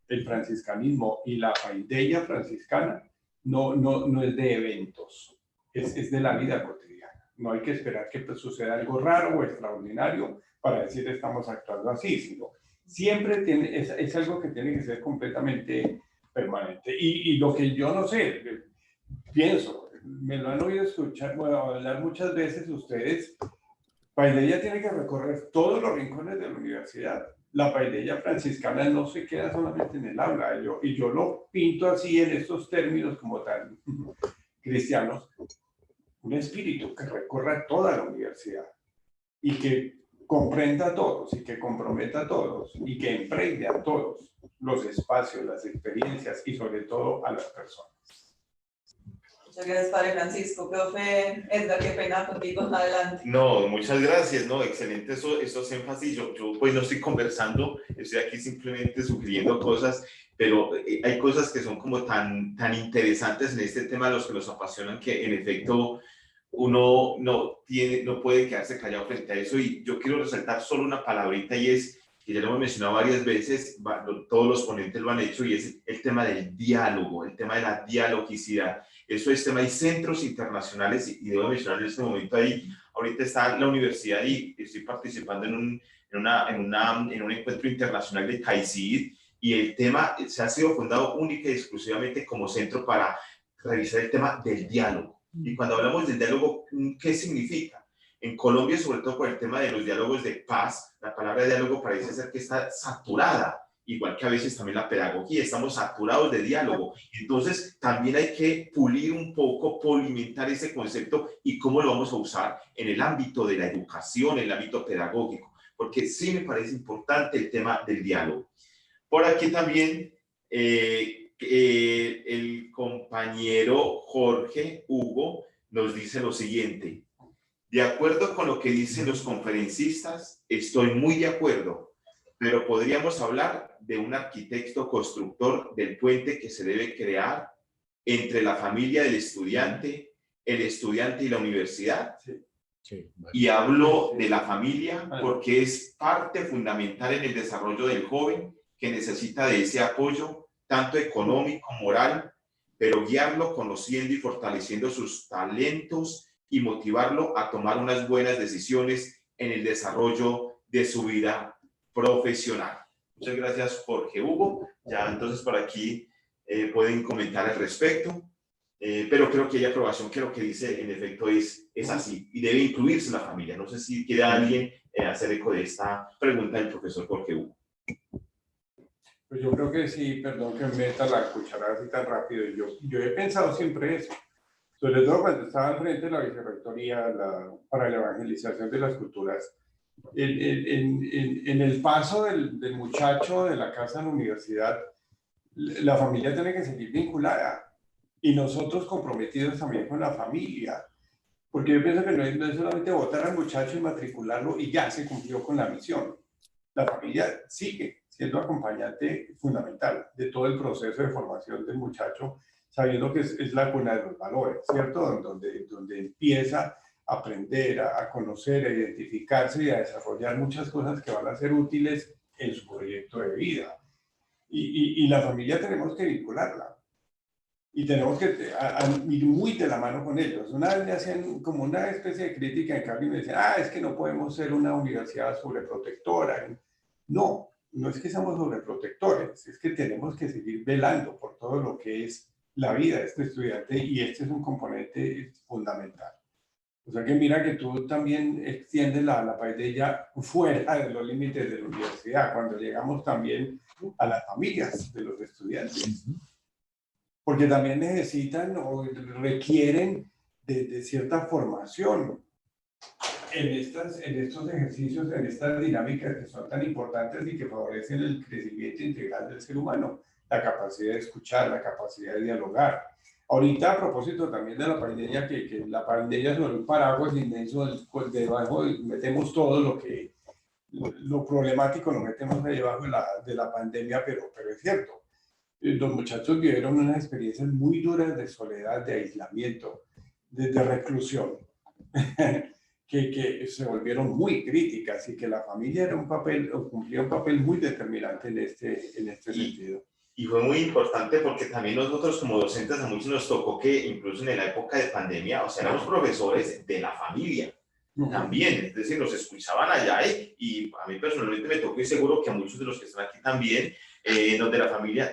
Speaker 4: El franciscanismo y la paideia franciscana no es de eventos, es de la vida cotidiana. No hay que esperar que pues, suceda algo raro o extraordinario para decir estamos actuando así, sino siempre es algo que tiene que ser completamente permanente. Y lo que yo no sé, pienso, me lo han oído escuchar, hablar muchas veces ustedes, paideia tiene que recorrer todos los rincones de la universidad. La paideia franciscana no se queda solamente en el aula, y yo lo pinto así en estos términos como tan cristianos, un espíritu que recorra toda la universidad y que comprenda a todos y que comprometa a todos y que emprende a todos los espacios, las experiencias y sobre todo a las personas.
Speaker 1: Muchas gracias, padre Francisco. Profe Edgar, qué pena contigo, adelante.
Speaker 5: No, muchas gracias, no, excelente esos énfasis. Yo pues no estoy conversando, estoy aquí simplemente sugiriendo cosas, pero hay cosas que son como tan interesantes en este tema, los que los apasionan, que en efecto uno no puede quedarse callado frente a eso. Y yo quiero resaltar solo una palabrita, y es, que ya lo hemos mencionado varias veces, todos los ponentes lo han hecho, y es el tema del diálogo, el tema de la dialogicidad. Eso es tema, hay centros internacionales, y debo mencionar en este momento ahí, ahorita está la universidad y estoy participando en un encuentro internacional de CAICID, y el tema se ha sido fundado única y exclusivamente como centro para revisar el tema del diálogo. Y cuando hablamos del diálogo, ¿qué significa? En Colombia, sobre todo por el tema de los diálogos de paz, la palabra diálogo parece ser que está saturada, igual que a veces también la pedagogía, estamos saturados de diálogo. Entonces, también hay que pulir un poco, polimentar ese concepto y cómo lo vamos a usar en el ámbito de la educación, en el ámbito pedagógico, porque sí me parece importante el tema del diálogo. Por aquí también el compañero Jorge Hugo nos dice lo siguiente: de acuerdo con lo que dicen los conferencistas, estoy muy de acuerdo, pero podríamos hablar de un arquitecto constructor del puente que se debe crear entre la familia del estudiante, el estudiante y la universidad.
Speaker 4: Sí.
Speaker 3: Sí, vale.
Speaker 5: Y hablo de la familia porque es parte fundamental en el desarrollo del joven que necesita de ese apoyo, tanto económico, moral, pero guiarlo conociendo y fortaleciendo sus talentos y motivarlo a tomar unas buenas decisiones en el desarrollo de su vida profesional. Muchas gracias, Jorge Hugo. Ya entonces por aquí pueden comentar al respecto. Pero creo que hay aprobación, que lo que dice en efecto es así y debe incluirse la familia. No sé si quiere alguien hacer eco de esta pregunta del profesor Jorge Hugo.
Speaker 4: Pues yo creo que sí, perdón que meta la cucharada así tan rápido. Yo he pensado siempre eso, sobre todo cuando estaba al frente de la vicerrectoría para la evangelización de las culturas. En el paso del muchacho de la casa a la universidad, la familia tiene que seguir vinculada. Y nosotros comprometidos también con la familia, porque yo pienso que no es solamente votar al muchacho y matricularlo y ya se cumplió con la misión. La familia sigue siendo acompañante fundamental de todo el proceso de formación del muchacho, sabiendo que es la cuna de los valores, ¿cierto? Donde empieza a aprender, a conocer, a identificarse y a desarrollar muchas cosas que van a ser útiles en su proyecto de vida. Y la familia tenemos que vincularla. Y tenemos que ir muy de la mano con ellos. Una vez me hacían como una especie de crítica en cambio y me decían, es que no podemos ser una universidad sobreprotectora. No, no es que seamos sobreprotectores, es que tenemos que seguir velando por todo lo que es la vida de este estudiante y este es un componente fundamental. O sea que mira que tú también extiendes la paideia fuera de los límites de la universidad, cuando llegamos también a las familias de los estudiantes. Porque también necesitan o requieren de cierta formación en estos ejercicios, en estas dinámicas que son tan importantes y que favorecen el crecimiento integral del ser humano, la capacidad de escuchar, la capacidad de dialogar. Ahorita, a propósito también de la pandemia, que la pandemia sobre un paraguas inmenso, debajo metemos todo lo problemático, lo metemos ahí debajo de la pandemia, pero es cierto. Los muchachos vivieron unas experiencias muy duras de soledad, de aislamiento, de reclusión, que se volvieron muy críticas y que la familia cumplía un papel muy determinante en este sentido.
Speaker 5: Y fue muy importante porque también nosotros como docentes a muchos nos tocó que incluso en la época de pandemia, o sea, éramos profesores de la familia. También, es decir, nos escuchaban allá y a mí personalmente me tocó y seguro que a muchos de los que están aquí también, donde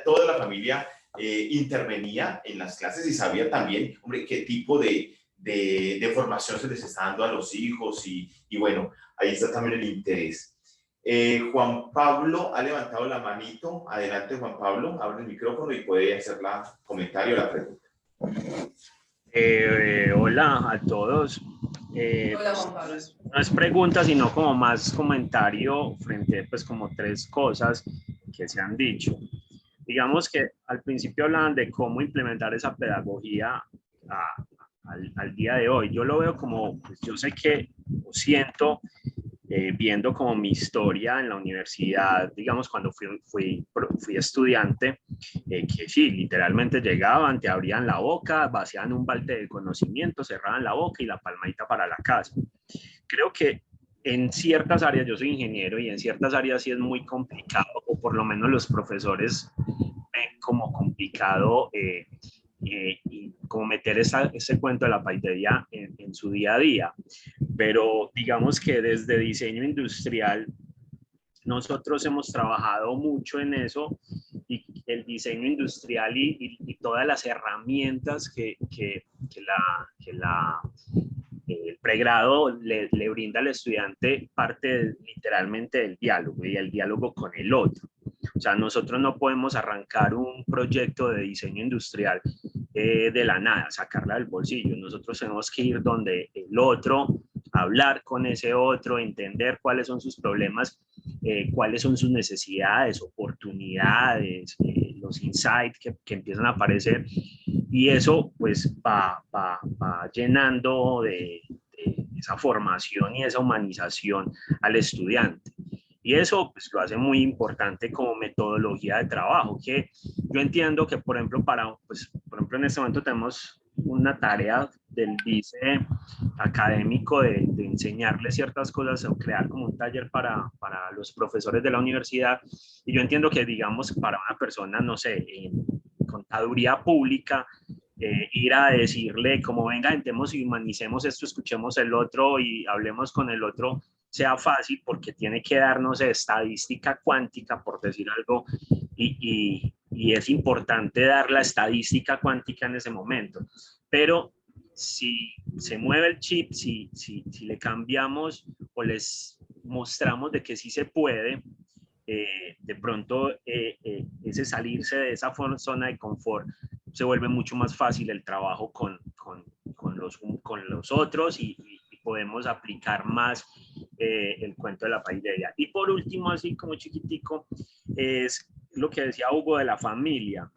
Speaker 5: toda la familia intervenía en las clases y sabía también, hombre, qué tipo de formación se les está dando a los hijos y bueno, ahí está también el interés. Juan Pablo ha levantado la manito. Adelante, Juan Pablo, abre el micrófono y puede hacer la comentario o la pregunta.
Speaker 7: Hola a todos.
Speaker 1: Hola, Juan Pablo.
Speaker 7: No es pregunta, sino como más comentario frente, pues, como tres cosas que se han dicho. Digamos que al principio hablaban de cómo implementar esa pedagogía al día de hoy. Yo lo veo como, pues, yo sé que, siento, viendo como mi historia en la universidad, digamos, cuando fui estudiante, que sí, literalmente llegaban, te abrían la boca, vaciaban un balde de conocimiento, cerraban la boca y la palmadita para la casa. Creo que en ciertas áreas, yo soy ingeniero y en ciertas áreas sí es muy complicado, o por lo menos los profesores ven como complicado y como meter ese cuento de la paideia en su día a día. Pero digamos que desde diseño industrial nosotros hemos trabajado mucho en eso y el diseño industrial y todas las herramientas que el pregrado le brinda al estudiante parte literalmente del diálogo y el diálogo con el otro. O sea, nosotros no podemos arrancar un proyecto de diseño industrial de la nada, sacarla del bolsillo. Nosotros tenemos que ir donde el otro, hablar con ese otro, entender cuáles son sus problemas, cuáles son sus necesidades, oportunidades, los insights que empiezan a aparecer. Y eso pues va llenando de esa formación y esa humanización al estudiante. Y eso pues lo hace muy importante como metodología de trabajo, que yo entiendo que, por ejemplo, por ejemplo, en este momento tenemos una tarea del vice académico de enseñarle ciertas cosas o crear como un taller para los profesores de la universidad. Y yo entiendo que, digamos, para una persona, no sé, en contaduría pública, ir a decirle como venga, entremos y humanicemos esto, escuchemos el otro y hablemos con el otro, sea fácil porque tiene que darnos estadística cuántica, por decir algo, y es importante dar la estadística cuántica en ese momento. Pero si se mueve el chip, si le cambiamos o les mostramos de que sí se puede, de pronto ese salirse de esa zona de confort se vuelve mucho más fácil el trabajo con los otros y podemos aplicar más el cuento de la paideia. Y por último, así como chiquitico, es lo que decía Hugo de la familia.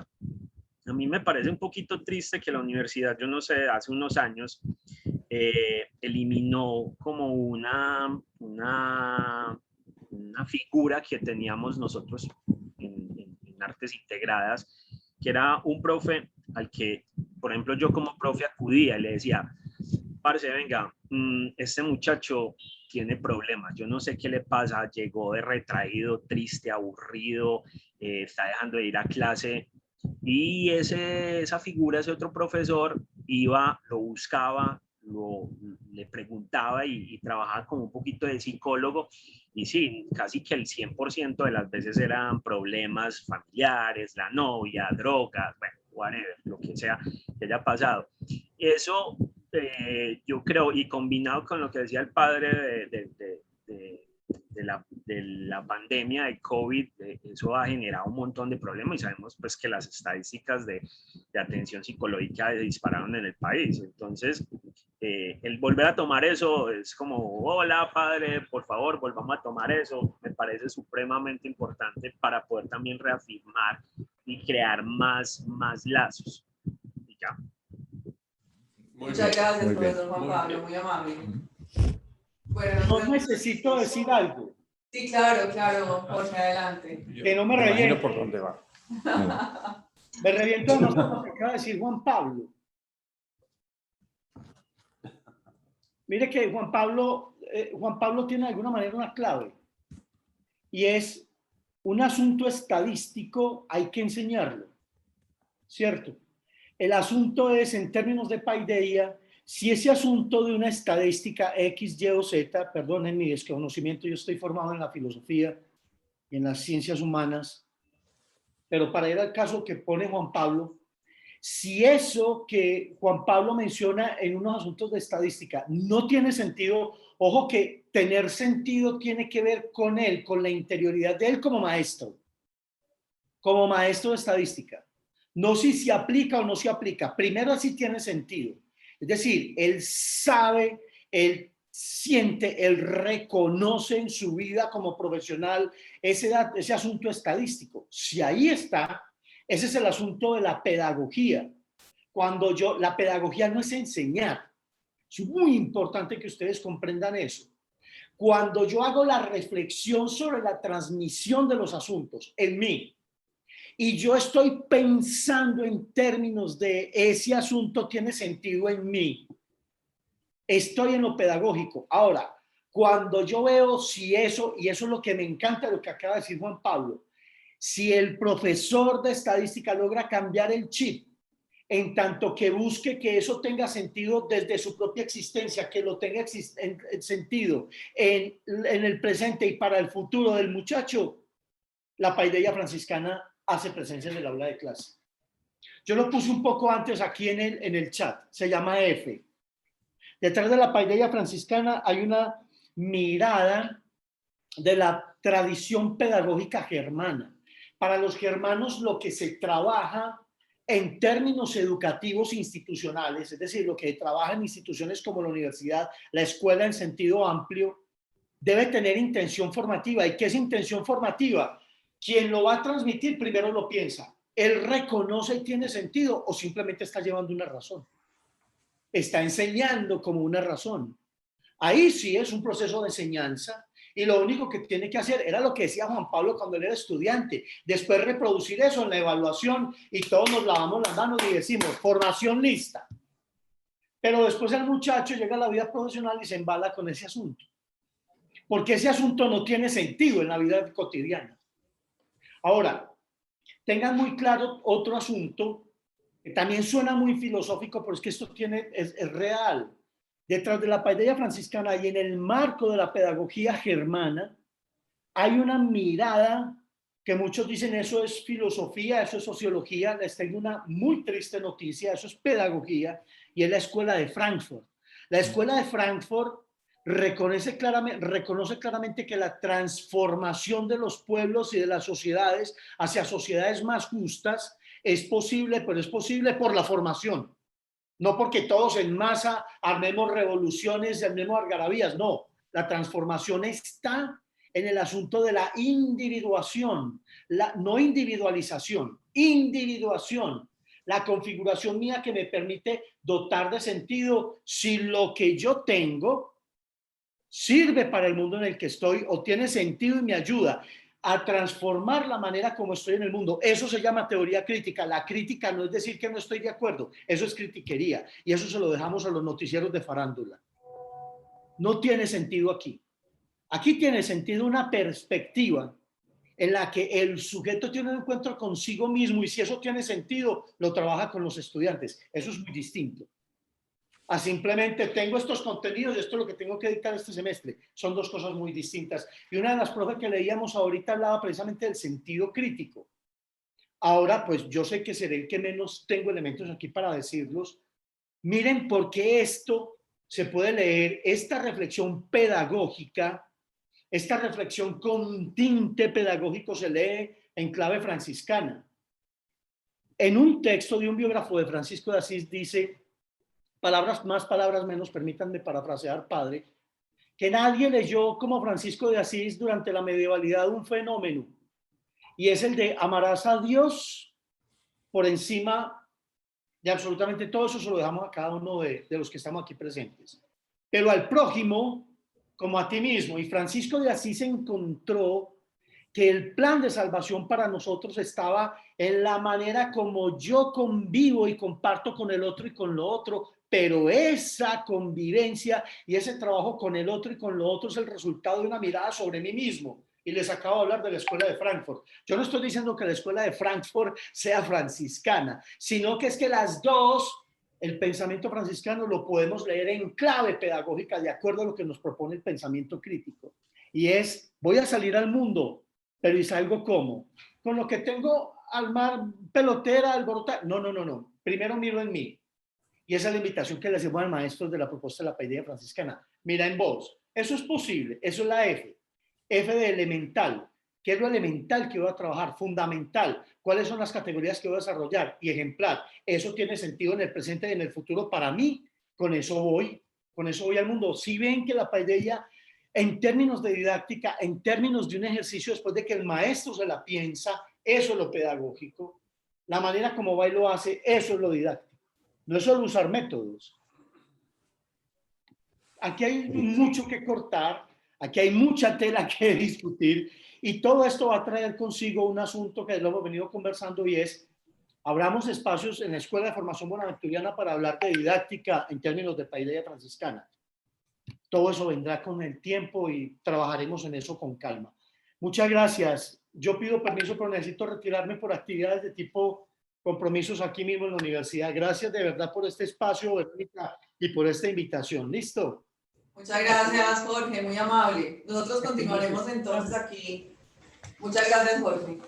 Speaker 7: A mí me parece un poquito triste que la universidad, yo no sé, hace unos años eliminó como una figura que teníamos nosotros en artes integradas, que era un profe al que, por ejemplo, yo como profe acudía y le decía, parce, venga, este muchacho tiene problemas, yo no sé qué le pasa, llegó de retraído, triste, aburrido, está dejando de ir a clase. Y esa figura, ese otro profesor, iba, lo buscaba, le preguntaba y trabajaba como un poquito de psicólogo. Y sí, casi que el 100% de las veces eran problemas familiares, la novia, drogas, bueno, whatever, lo que sea que haya pasado. Eso yo creo, y combinado con lo que decía el padre de la pandemia de COVID, eso ha generado un montón de problemas y sabemos pues que las estadísticas de atención psicológica se dispararon en el país. Entonces, el volver a tomar eso es como, hola padre, por favor, volvamos a tomar eso. Me parece supremamente importante para poder también reafirmar y crear más lazos. Y ya.
Speaker 1: Muchas gracias,
Speaker 3: muy bien.
Speaker 1: profesor Juan Pablo, muy amable. Bueno,
Speaker 2: No necesito decir algo.
Speaker 1: Sí, claro, Jorge, adelante.
Speaker 2: Que no me
Speaker 4: imagino
Speaker 2: reviente.
Speaker 4: por dónde va.
Speaker 2: Me reviento además con lo que acaba de decir Juan Pablo. Mire que Juan Pablo tiene de alguna manera una clave. Y es un asunto estadístico, hay que enseñarlo. ¿Cierto? El asunto es, en términos de paideia, si ese asunto de una estadística X, Y o Z, perdonen mi desconocimiento, yo estoy formado en la filosofía y en las ciencias humanas, pero para ir al caso que pone Juan Pablo, si eso que Juan Pablo menciona en unos asuntos de estadística no tiene sentido, ojo que tener sentido tiene que ver con él, con la interioridad de él como maestro de estadística. No si se aplica o no se aplica, primero si tiene sentido. Es decir, él sabe, él siente, él reconoce en su vida como profesional ese asunto estadístico. Si ahí está, ese es el asunto de la pedagogía. La pedagogía no es enseñar. Es muy importante que ustedes comprendan eso. Cuando yo hago la reflexión sobre la transmisión de los asuntos en mí, y yo estoy pensando en términos de ese asunto tiene sentido en mí, estoy en lo pedagógico. Ahora, cuando yo veo si eso, y eso es lo que me encanta lo que acaba de decir Juan Pablo, si el profesor de estadística logra cambiar el chip, en tanto que busque que eso tenga sentido desde su propia existencia, que lo tenga sentido en el presente y para el futuro del muchacho, la paideia franciscana hace presencia en el aula de clase. Yo lo puse un poco antes aquí en el chat, se llama F. Detrás de la paideia franciscana hay una mirada de la tradición pedagógica germana. Para los germanos lo que se trabaja en términos educativos institucionales, es decir, lo que trabaja en instituciones como la universidad, la escuela en sentido amplio, debe tener intención formativa. ¿Y qué es intención formativa? Quien lo va a transmitir primero lo piensa. ¿Él reconoce y tiene sentido o simplemente está llevando una razón? Está enseñando como una razón. Ahí sí es un proceso de enseñanza y lo único que tiene que hacer era lo que decía Juan Pablo cuando él era estudiante. Después reproducir eso en la evaluación y todos nos lavamos las manos y decimos formación lista. Pero después el muchacho llega a la vida profesional y se embala con ese asunto. Porque ese asunto no tiene sentido en la vida cotidiana. Ahora, tengan muy claro otro asunto que también suena muy filosófico, pero es que esto es real. Detrás de la paideia franciscana y en el marco de la pedagogía germana, hay una mirada que muchos dicen eso es filosofía, eso es sociología. Les tengo una muy triste noticia, eso es pedagogía, y es la escuela de Frankfurt. La escuela de Frankfurt reconoce claramente que la transformación de los pueblos y de las sociedades hacia sociedades más justas es posible, pero es posible por la formación. No porque todos en masa armemos revoluciones y armemos algarabías, no. La transformación está en el asunto de la individuación, no individualización, individuación. La configuración mía que me permite dotar de sentido si lo que yo tengo sirve para el mundo en el que estoy o tiene sentido y me ayuda a transformar la manera como estoy en el mundo. Eso se llama teoría crítica. La crítica no es decir que no estoy de acuerdo, eso es critiquería y eso se lo dejamos a los noticieros de farándula. No tiene sentido aquí. Aquí tiene sentido una perspectiva en la que el sujeto tiene un encuentro consigo mismo y si eso tiene sentido, lo trabaja con los estudiantes. Eso es muy distinto a simplemente tengo estos contenidos y esto es lo que tengo que dictar este semestre. Son dos cosas muy distintas. Y una de las profes que leíamos ahorita hablaba precisamente del sentido crítico. Ahora, pues yo sé que seré el que menos tengo elementos aquí para decirlos. Miren por qué esto se puede leer, esta reflexión pedagógica, esta reflexión con tinte pedagógico se lee en clave franciscana. En un texto de un biógrafo de Francisco de Asís dice, palabras más, palabras menos, permítanme parafrasear, padre, que nadie leyó como Francisco de Asís durante la medievalidad un fenómeno, y es el de amarás a Dios por encima de absolutamente todo. Eso se lo dejamos a cada uno de los que estamos aquí presentes. Pero al prójimo como a ti mismo. Y Francisco de Asís encontró que el plan de salvación para nosotros estaba en la manera como yo convivo y comparto con el otro y con lo otro, pero esa convivencia y ese trabajo con el otro y con lo otro es el resultado de una mirada sobre mí mismo. Y les acabo de hablar de la escuela de Frankfurt. Yo no estoy diciendo que la escuela de Frankfurt sea franciscana, sino que es que las dos, el pensamiento franciscano lo podemos leer en clave pedagógica de acuerdo a lo que nos propone el pensamiento crítico. Y es, voy a salir al mundo, pero ¿y salgo cómo? Con lo que tengo al mar, pelotera, alborotar. No. Primero miro en mí. Y esa es la invitación que le hacemos al maestro de la propuesta de la paideia franciscana. Mira en vos. Eso es posible. Eso es la F. F de elemental. ¿Qué es lo elemental que voy a trabajar? Fundamental. ¿Cuáles son las categorías que voy a desarrollar? Y ejemplar. Eso tiene sentido en el presente y en el futuro para mí. Con eso voy al mundo. Si ven que la paideia, en términos de didáctica, en términos de un ejercicio después de que el maestro se la piensa, eso es lo pedagógico. La manera como va y lo hace, eso es lo didáctico. No es solo usar métodos. Aquí hay mucho que cortar, aquí hay mucha tela que discutir y todo esto va a traer consigo un asunto que lo hemos venido conversando y es, abramos espacios en la Escuela de Formación Bonaventuriana para hablar de didáctica en términos de paideia franciscana. Todo eso vendrá con el tiempo y trabajaremos en eso con calma. Muchas gracias. Yo pido permiso, pero necesito retirarme por actividades de tipo compromisos aquí mismo en la universidad. Gracias de verdad por este espacio, Verónica, y por esta invitación. ¿Listo?
Speaker 1: Muchas gracias, Jorge, muy amable. Nosotros continuaremos entonces aquí. Muchas gracias, Jorge.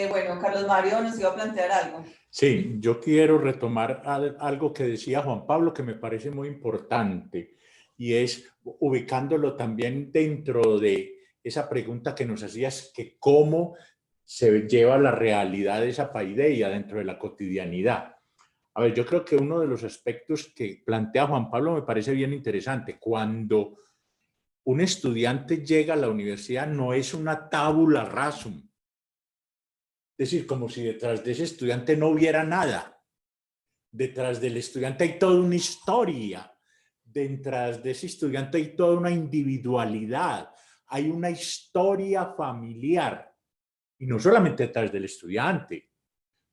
Speaker 1: Bueno, Carlos Mario nos iba a plantear algo.
Speaker 3: Sí, yo quiero retomar algo que decía Juan Pablo que me parece muy importante y es ubicándolo también dentro de esa pregunta que nos hacías, que cómo se lleva la realidad de esa paideia dentro de la cotidianidad. A ver, yo creo que uno de los aspectos que plantea Juan Pablo me parece bien interesante. Cuando un estudiante llega a la universidad no es una tabula rasum. Es decir, como si detrás de ese estudiante no hubiera nada. Detrás del estudiante hay toda una historia. Detrás de ese estudiante hay toda una individualidad. Hay una historia familiar. Y no solamente detrás del estudiante.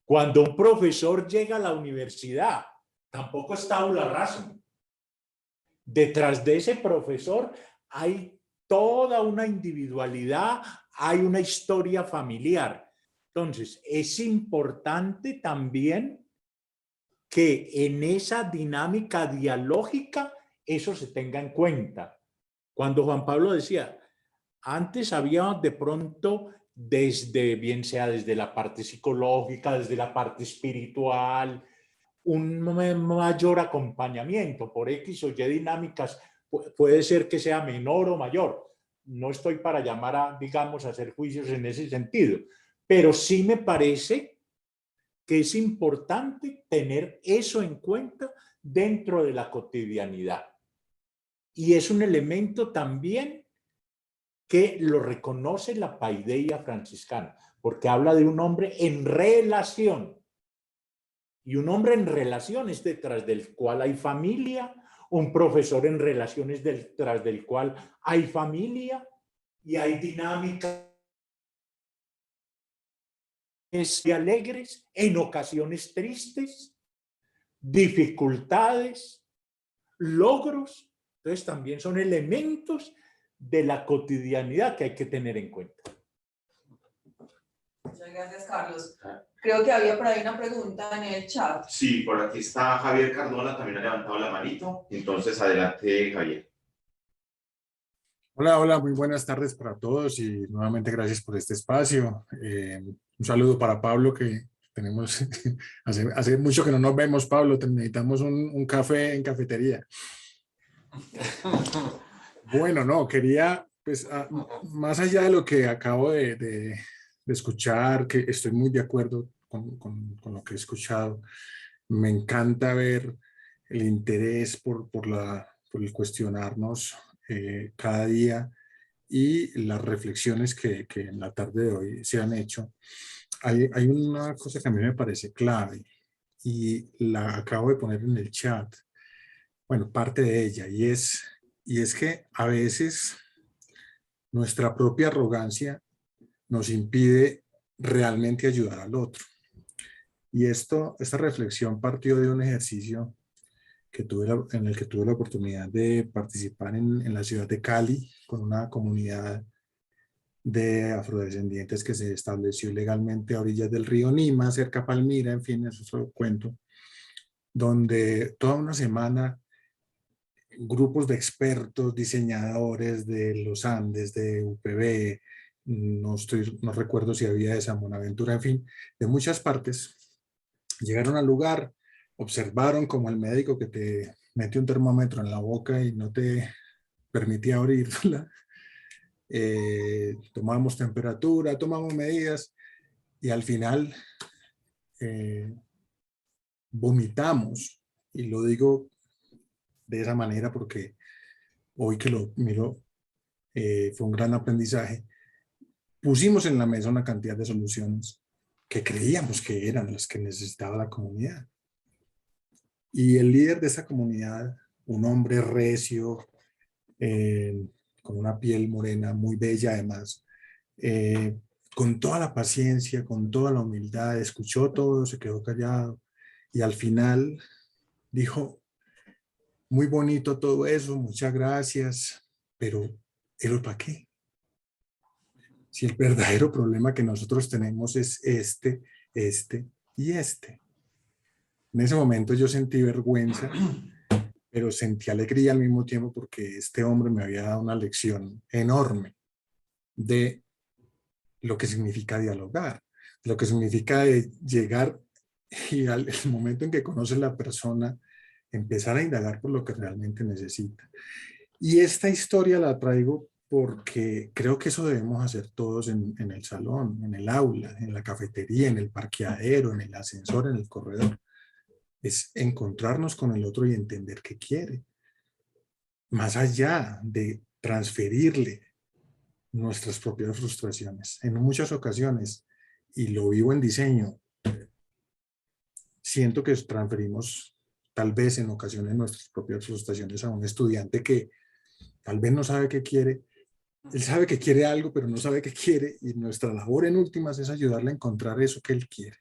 Speaker 3: Cuando un profesor llega a la universidad, tampoco es tabula rasa. Detrás de ese profesor hay toda una individualidad, hay una historia familiar. Entonces, es importante también que en esa dinámica dialógica eso se tenga en cuenta. Cuando Juan Pablo decía, antes había de pronto desde, bien sea desde la parte psicológica, desde la parte espiritual, un mayor acompañamiento por X o Y dinámicas, puede ser que sea menor o mayor. No estoy para llamar a, digamos, a hacer juicios en ese sentido, pero sí me parece que es importante tener eso en cuenta dentro de la cotidianidad. Y es un elemento también que lo reconoce la paideia franciscana, porque habla de un hombre en relación. Y un hombre en relaciones detrás del cual hay familia, un profesor en relaciones detrás del cual hay familia y hay dinámicas alegres, en ocasiones tristes, dificultades, logros. Entonces también son elementos de la cotidianidad que hay que tener en cuenta.
Speaker 1: Muchas gracias, Carlos. Creo que había por ahí una pregunta en el chat.
Speaker 5: Sí, por aquí está Javier Cardona, también ha levantado la manito. Entonces, adelante, Javier.
Speaker 8: Hola, hola, muy buenas tardes para todos y nuevamente gracias por este espacio. Un saludo para Pablo, que tenemos, hace mucho que no nos vemos, Pablo, necesitamos un café en cafetería. Bueno, no, quería, pues, más allá de lo que acabo de escuchar, que estoy muy de acuerdo con lo que he escuchado, me encanta ver el interés por el cuestionarnos cada día y las reflexiones que en la tarde de hoy se han hecho. Hay una cosa que a mí me parece clave y la acabo de poner en el chat. Bueno, parte de ella, y es que a veces nuestra propia arrogancia nos impide realmente ayudar al otro. Y esta reflexión partió de un ejercicio en el que tuve la oportunidad de participar en la ciudad de Cali con una comunidad de afrodescendientes que se estableció legalmente a orillas del río Nima, cerca a Palmira, en fin, eso es otro cuento, donde toda una semana grupos de expertos, diseñadores de los Andes, de UPB, no recuerdo si había de San Buenaventura, en fin, de muchas partes, llegaron al lugar, observaron como el médico que te mete un termómetro en la boca y no te permitía abrirla. Tomamos temperatura, tomamos medidas y al final vomitamos. Y lo digo de esa manera porque hoy que lo miro fue un gran aprendizaje. Pusimos en la mesa una cantidad de soluciones que creíamos que eran las que necesitaba la comunidad. Y el líder de esa comunidad, un hombre recio, con una piel morena muy bella además, con toda la paciencia, con toda la humildad, escuchó todo, se quedó callado y al final dijo, muy bonito todo eso, muchas gracias, pero ¿para qué? Si el verdadero problema que nosotros tenemos es este y este. En ese momento yo sentí vergüenza, pero sentí alegría al mismo tiempo porque este hombre me había dado una lección enorme de lo que significa dialogar, lo que significa llegar y al momento en que conoces la persona, empezar a indagar por lo que realmente necesita. Y esta historia la traigo porque creo que eso debemos hacer todos en el salón, en el aula, en la cafetería, en el parqueadero, en el ascensor, en el corredor. Es encontrarnos con el otro y entender qué quiere. Más allá de transferirle nuestras propias frustraciones. En muchas ocasiones, y lo vivo en diseño, siento que transferimos tal vez en ocasiones nuestras propias frustraciones a un estudiante que tal vez no sabe qué quiere. Él sabe que quiere algo, pero no sabe qué quiere, y nuestra labor en últimas es ayudarle a encontrar eso que él quiere.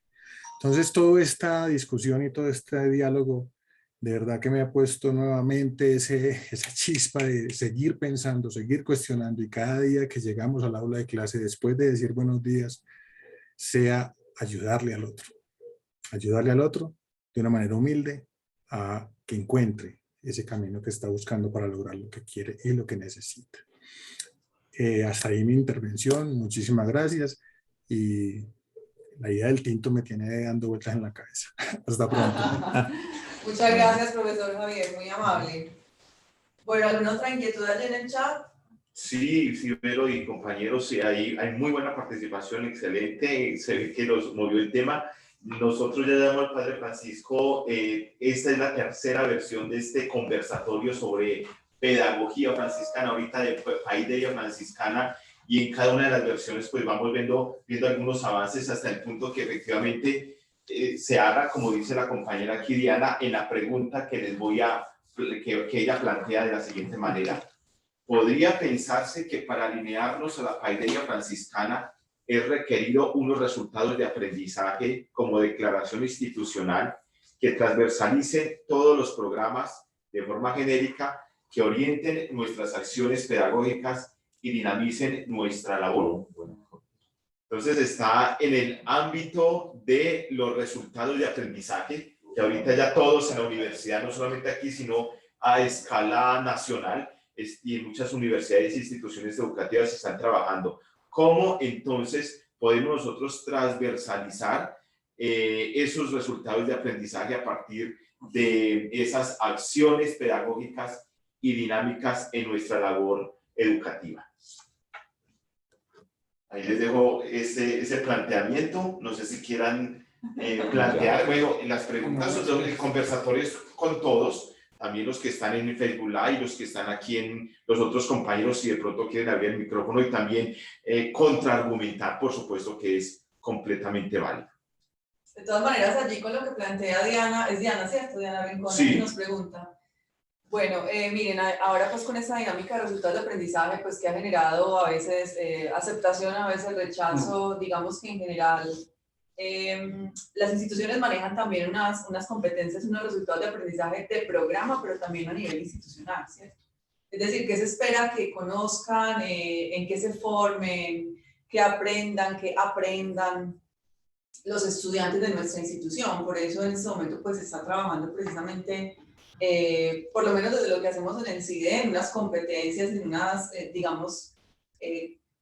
Speaker 8: Entonces, toda esta discusión y todo este diálogo de verdad que me ha puesto nuevamente esa chispa de seguir pensando, seguir cuestionando, y cada día que llegamos al aula de clase, después de decir buenos días, sea ayudarle al otro de una manera humilde a que encuentre ese camino que está buscando para lograr lo que quiere y lo que necesita. Hasta ahí mi intervención, muchísimas gracias, y la idea del tinto me tiene dando vueltas en la cabeza. Hasta pronto.
Speaker 1: Muchas gracias, profesor Javier, muy amable. Bueno, ¿alguna otra inquietud allí en el chat?
Speaker 5: Sí, Vero y compañeros, sí, hay muy buena participación, excelente, se ve que nos movió el tema. Nosotros ya llamamos al Padre Francisco, esta es la tercera versión de este conversatorio sobre pedagogía franciscana, ahorita de paideia franciscana, y en cada una de las versiones pues vamos viendo algunos avances hasta el punto que efectivamente se haga, como dice la compañera aquí Diana, en la pregunta que les voy a, que ella plantea de la siguiente manera. ¿Podría pensarse que para alinearnos a la paideia franciscana es requerido unos resultados de aprendizaje como declaración institucional que transversalice todos los programas de forma genérica, que orienten nuestras acciones pedagógicas y dinamicen nuestra labor? Entonces está en el ámbito de los resultados de aprendizaje, que ahorita ya todos en la universidad, no solamente aquí, sino a escala nacional, y en muchas universidades e instituciones educativas están trabajando. ¿Cómo entonces podemos nosotros transversalizar esos resultados de aprendizaje a partir de esas acciones pedagógicas y dinámicas en nuestra labor educativa? Ahí les dejo ese planteamiento. No sé si quieran plantear. Bueno, las preguntas, el conversatorio es con todos, también los que están en Facebook Live y los que están aquí en los otros compañeros, si de pronto quieren abrir el micrófono, y también contraargumentar, por supuesto que es completamente válido.
Speaker 1: De todas maneras, allí con lo que plantea Diana, es Diana, ¿cierto? Diana Rincón,
Speaker 5: sí,
Speaker 1: que nos pregunta. Bueno, miren, ahora pues con esta dinámica de resultados de aprendizaje, pues que ha generado a veces aceptación, a veces rechazo, digamos que en general las instituciones manejan también unas competencias, unos resultados de aprendizaje de programa, pero también a nivel institucional, ¿cierto? Es decir, que se espera que conozcan, en qué se formen, que aprendan los estudiantes de nuestra institución. Por eso en este momento pues se está trabajando precisamente, por lo menos desde lo que hacemos en el CIDE, en unas competencias, en unas, digamos,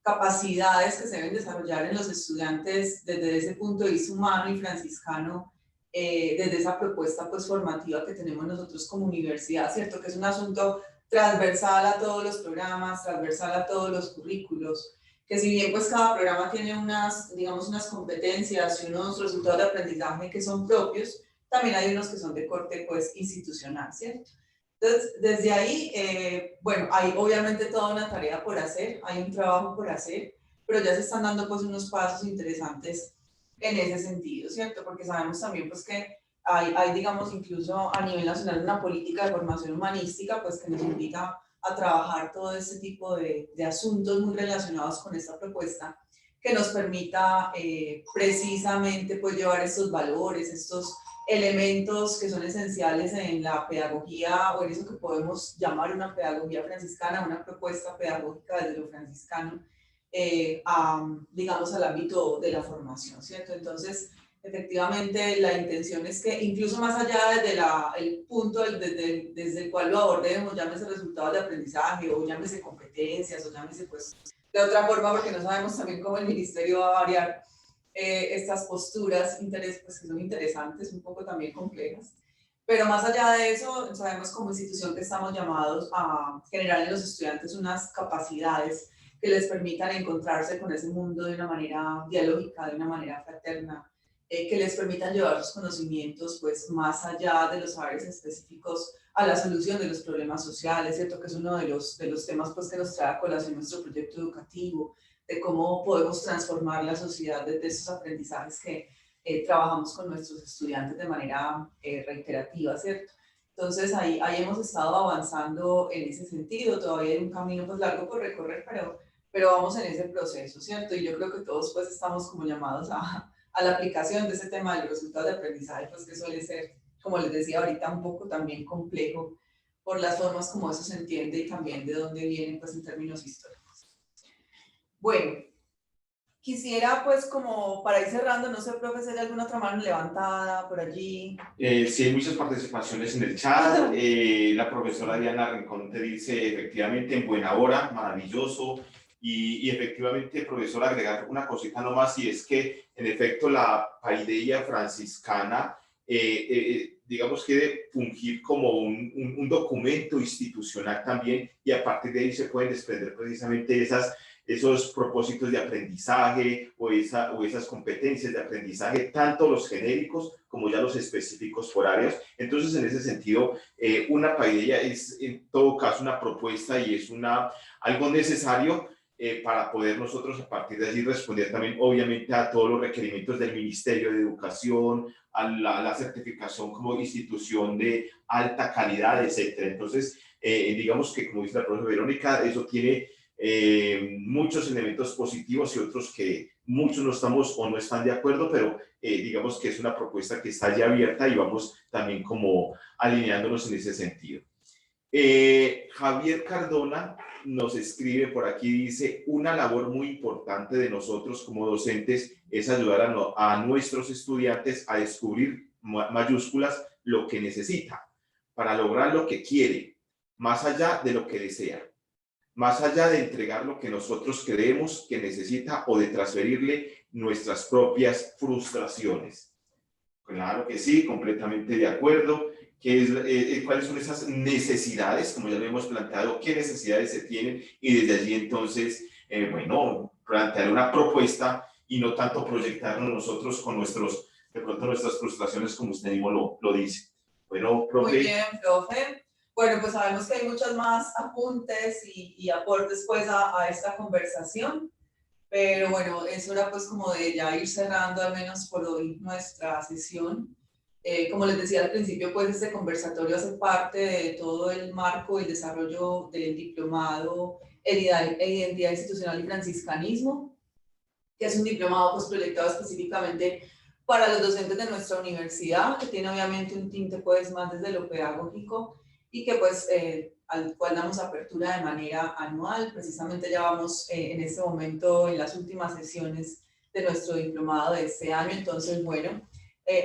Speaker 1: capacidades que se deben desarrollar en los estudiantes desde ese punto de vista humano y franciscano, desde esa propuesta pues formativa que tenemos nosotros como universidad, ¿cierto? Que es un asunto transversal a todos los programas, transversal a todos los currículos, que si bien pues cada programa tiene unas, digamos, unas competencias y unos resultados de aprendizaje que son propios, también hay unos que son de corte pues institucional, ¿cierto? Entonces, desde ahí, bueno, hay obviamente toda una tarea por hacer, hay un trabajo por hacer, pero ya se están dando pues unos pasos interesantes en ese sentido, ¿cierto? Porque sabemos también pues que hay digamos, incluso a nivel nacional una política de formación humanística pues que nos invita a trabajar todo este tipo de asuntos muy relacionados con esta propuesta, que nos permita precisamente pues llevar estos valores, estos elementos que son esenciales en la pedagogía, o en eso que podemos llamar una pedagogía franciscana, una propuesta pedagógica desde lo franciscano, digamos al ámbito de la formación, ¿cierto? Entonces, efectivamente, la intención es que incluso más allá desde el punto desde el cual lo abordemos, llámese resultados de aprendizaje, o llámese competencias, o llámese pues de otra forma, porque no sabemos también cómo el ministerio va a variar estas posturas, pues, que son interesantes, un poco también complejas. Pero más allá de eso, sabemos como institución que estamos llamados a generar en los estudiantes unas capacidades que les permitan encontrarse con ese mundo de una manera dialógica, de una manera fraterna, que les permitan llevar sus conocimientos pues más allá de los saberes específicos a la solución de los problemas sociales, ¿cierto? Que es uno de los temas pues que nos trae a colación nuestro proyecto educativo, de cómo podemos transformar la sociedad desde esos aprendizajes que trabajamos con nuestros estudiantes de manera reiterativa, ¿cierto? Entonces ahí hemos estado avanzando en ese sentido, todavía hay un camino pues largo por recorrer, pero vamos en ese proceso, ¿cierto? Y yo creo que todos pues estamos como llamados a la aplicación de ese tema de los resultados de aprendizaje, pues que suele ser como les decía ahorita, un poco también complejo por las formas como eso se entiende y también de dónde viene pues en términos históricos. Bueno, quisiera pues como para ir cerrando, no sé, profe, si hay alguna otra mano levantada por allí.
Speaker 5: Sí, hay muchas participaciones en el chat. La profesora Diana Rincón te dice, efectivamente, en buena hora, maravilloso. Y efectivamente, profesora, agregar una cosita nomás, y es que, en efecto, la paideia franciscana, digamos, quiere fungir como un documento institucional también, y a partir de ahí se pueden desprender precisamente esos propósitos de aprendizaje o esas competencias de aprendizaje, tanto los genéricos como ya los específicos por áreas. Entonces, en ese sentido, una paideia es en todo caso una propuesta y es algo necesario para poder nosotros a partir de allí responder también obviamente a todos los requerimientos del Ministerio de Educación, a la certificación como institución de alta calidad, etcétera. Entonces, digamos que como dice la profesora Verónica, eso tiene muchos elementos positivos y otros que muchos no estamos o no están de acuerdo, pero digamos que es una propuesta que está ya abierta y vamos también como alineándonos en ese sentido. Javier Cardona nos escribe por aquí, dice, una labor muy importante de nosotros como docentes es ayudar a nuestros estudiantes a descubrir mayúsculas lo que necesita para lograr lo que quiere, más allá de lo que desea, más allá de entregar lo que nosotros creemos que necesita o de transferirle nuestras propias frustraciones. Claro que sí, completamente de acuerdo. ¿Cuáles son esas necesidades? Como ya lo hemos planteado, ¿qué necesidades se tienen? Y desde allí entonces, bueno, plantear una propuesta y no tanto proyectarnos nosotros con de pronto nuestras frustraciones, como usted mismo lo dice. Bueno, profe.
Speaker 1: Muy bien, profe. Bueno, pues sabemos que hay muchos más apuntes y aportes pues a esta conversación, pero bueno, es hora pues como de ya ir cerrando al menos por hoy nuestra sesión. Como les decía al principio, pues este conversatorio hace parte de todo el marco y desarrollo del diplomado en Identidad Institucional y Franciscanismo, que es un diplomado pues proyectado específicamente para los docentes de nuestra universidad, que tiene obviamente un tinte pues más desde lo pedagógico y que pues al cual damos apertura de manera anual. Precisamente ya vamos en este momento en las últimas sesiones de nuestro diplomado de este año, entonces bueno,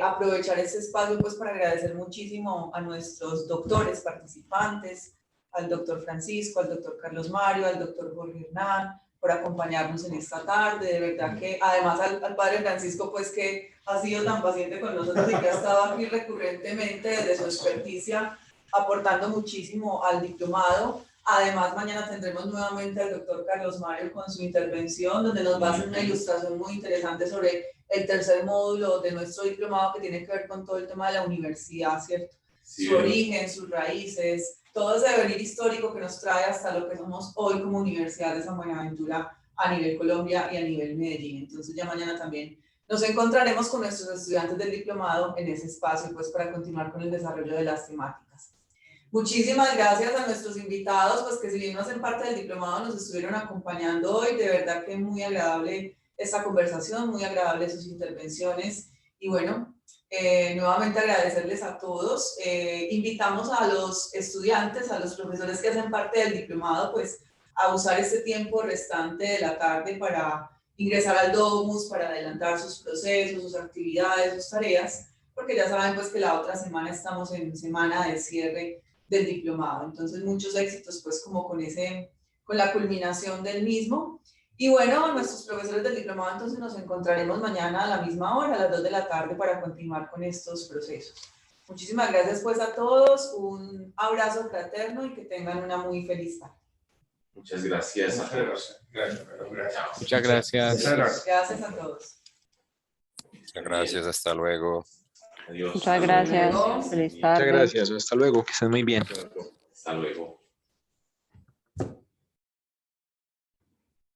Speaker 1: aprovechar este espacio pues para agradecer muchísimo a nuestros doctores participantes, al doctor Francisco, al doctor Carlos Mario, al doctor Jorge Hernán, por acompañarnos en esta tarde. De verdad que además al padre Francisco pues que ha sido tan paciente con nosotros y que ha estado aquí recurrentemente desde su experticia aportando muchísimo al diplomado. Además, mañana tendremos nuevamente al doctor Carlos Mario con su intervención, donde nos va a hacer una ilustración muy interesante sobre el tercer módulo de nuestro diplomado, que tiene que ver con todo el tema de la universidad, ¿cierto? Sí. Su origen, sus raíces, todo ese devenir histórico que nos trae hasta lo que somos hoy como Universidad de San Buenaventura a nivel Colombia y a nivel Medellín. Entonces ya mañana también nos encontraremos con nuestros estudiantes del diplomado en ese espacio, pues para continuar con el desarrollo de las temáticas. Muchísimas gracias a nuestros invitados, pues que si bien no hacen parte del diplomado, nos estuvieron acompañando hoy. De verdad que muy agradable esta conversación, muy agradable sus intervenciones. Y bueno, nuevamente agradecerles a todos. Invitamos a los estudiantes, a los profesores que hacen parte del diplomado, pues a usar este tiempo restante de la tarde para ingresar al Domus, para adelantar sus procesos, sus actividades, sus tareas, porque ya saben pues que la otra semana estamos en semana de cierre del diplomado. Entonces, muchos éxitos pues como con la culminación del mismo. Y bueno, nuestros profesores del diplomado, entonces nos encontraremos mañana a la misma hora, a las 2 de la tarde, para continuar con estos procesos. Muchísimas gracias pues a todos, un abrazo fraterno y que tengan una muy feliz tarde.
Speaker 5: Muchas gracias a todos.
Speaker 9: Muchas gracias.
Speaker 1: Gracias a todos.
Speaker 9: Muchas gracias, hasta luego.
Speaker 5: Adiós.
Speaker 10: Muchas gracias. Feliz tarde.
Speaker 9: Muchas gracias, hasta luego, que estén muy bien.
Speaker 5: Hasta luego.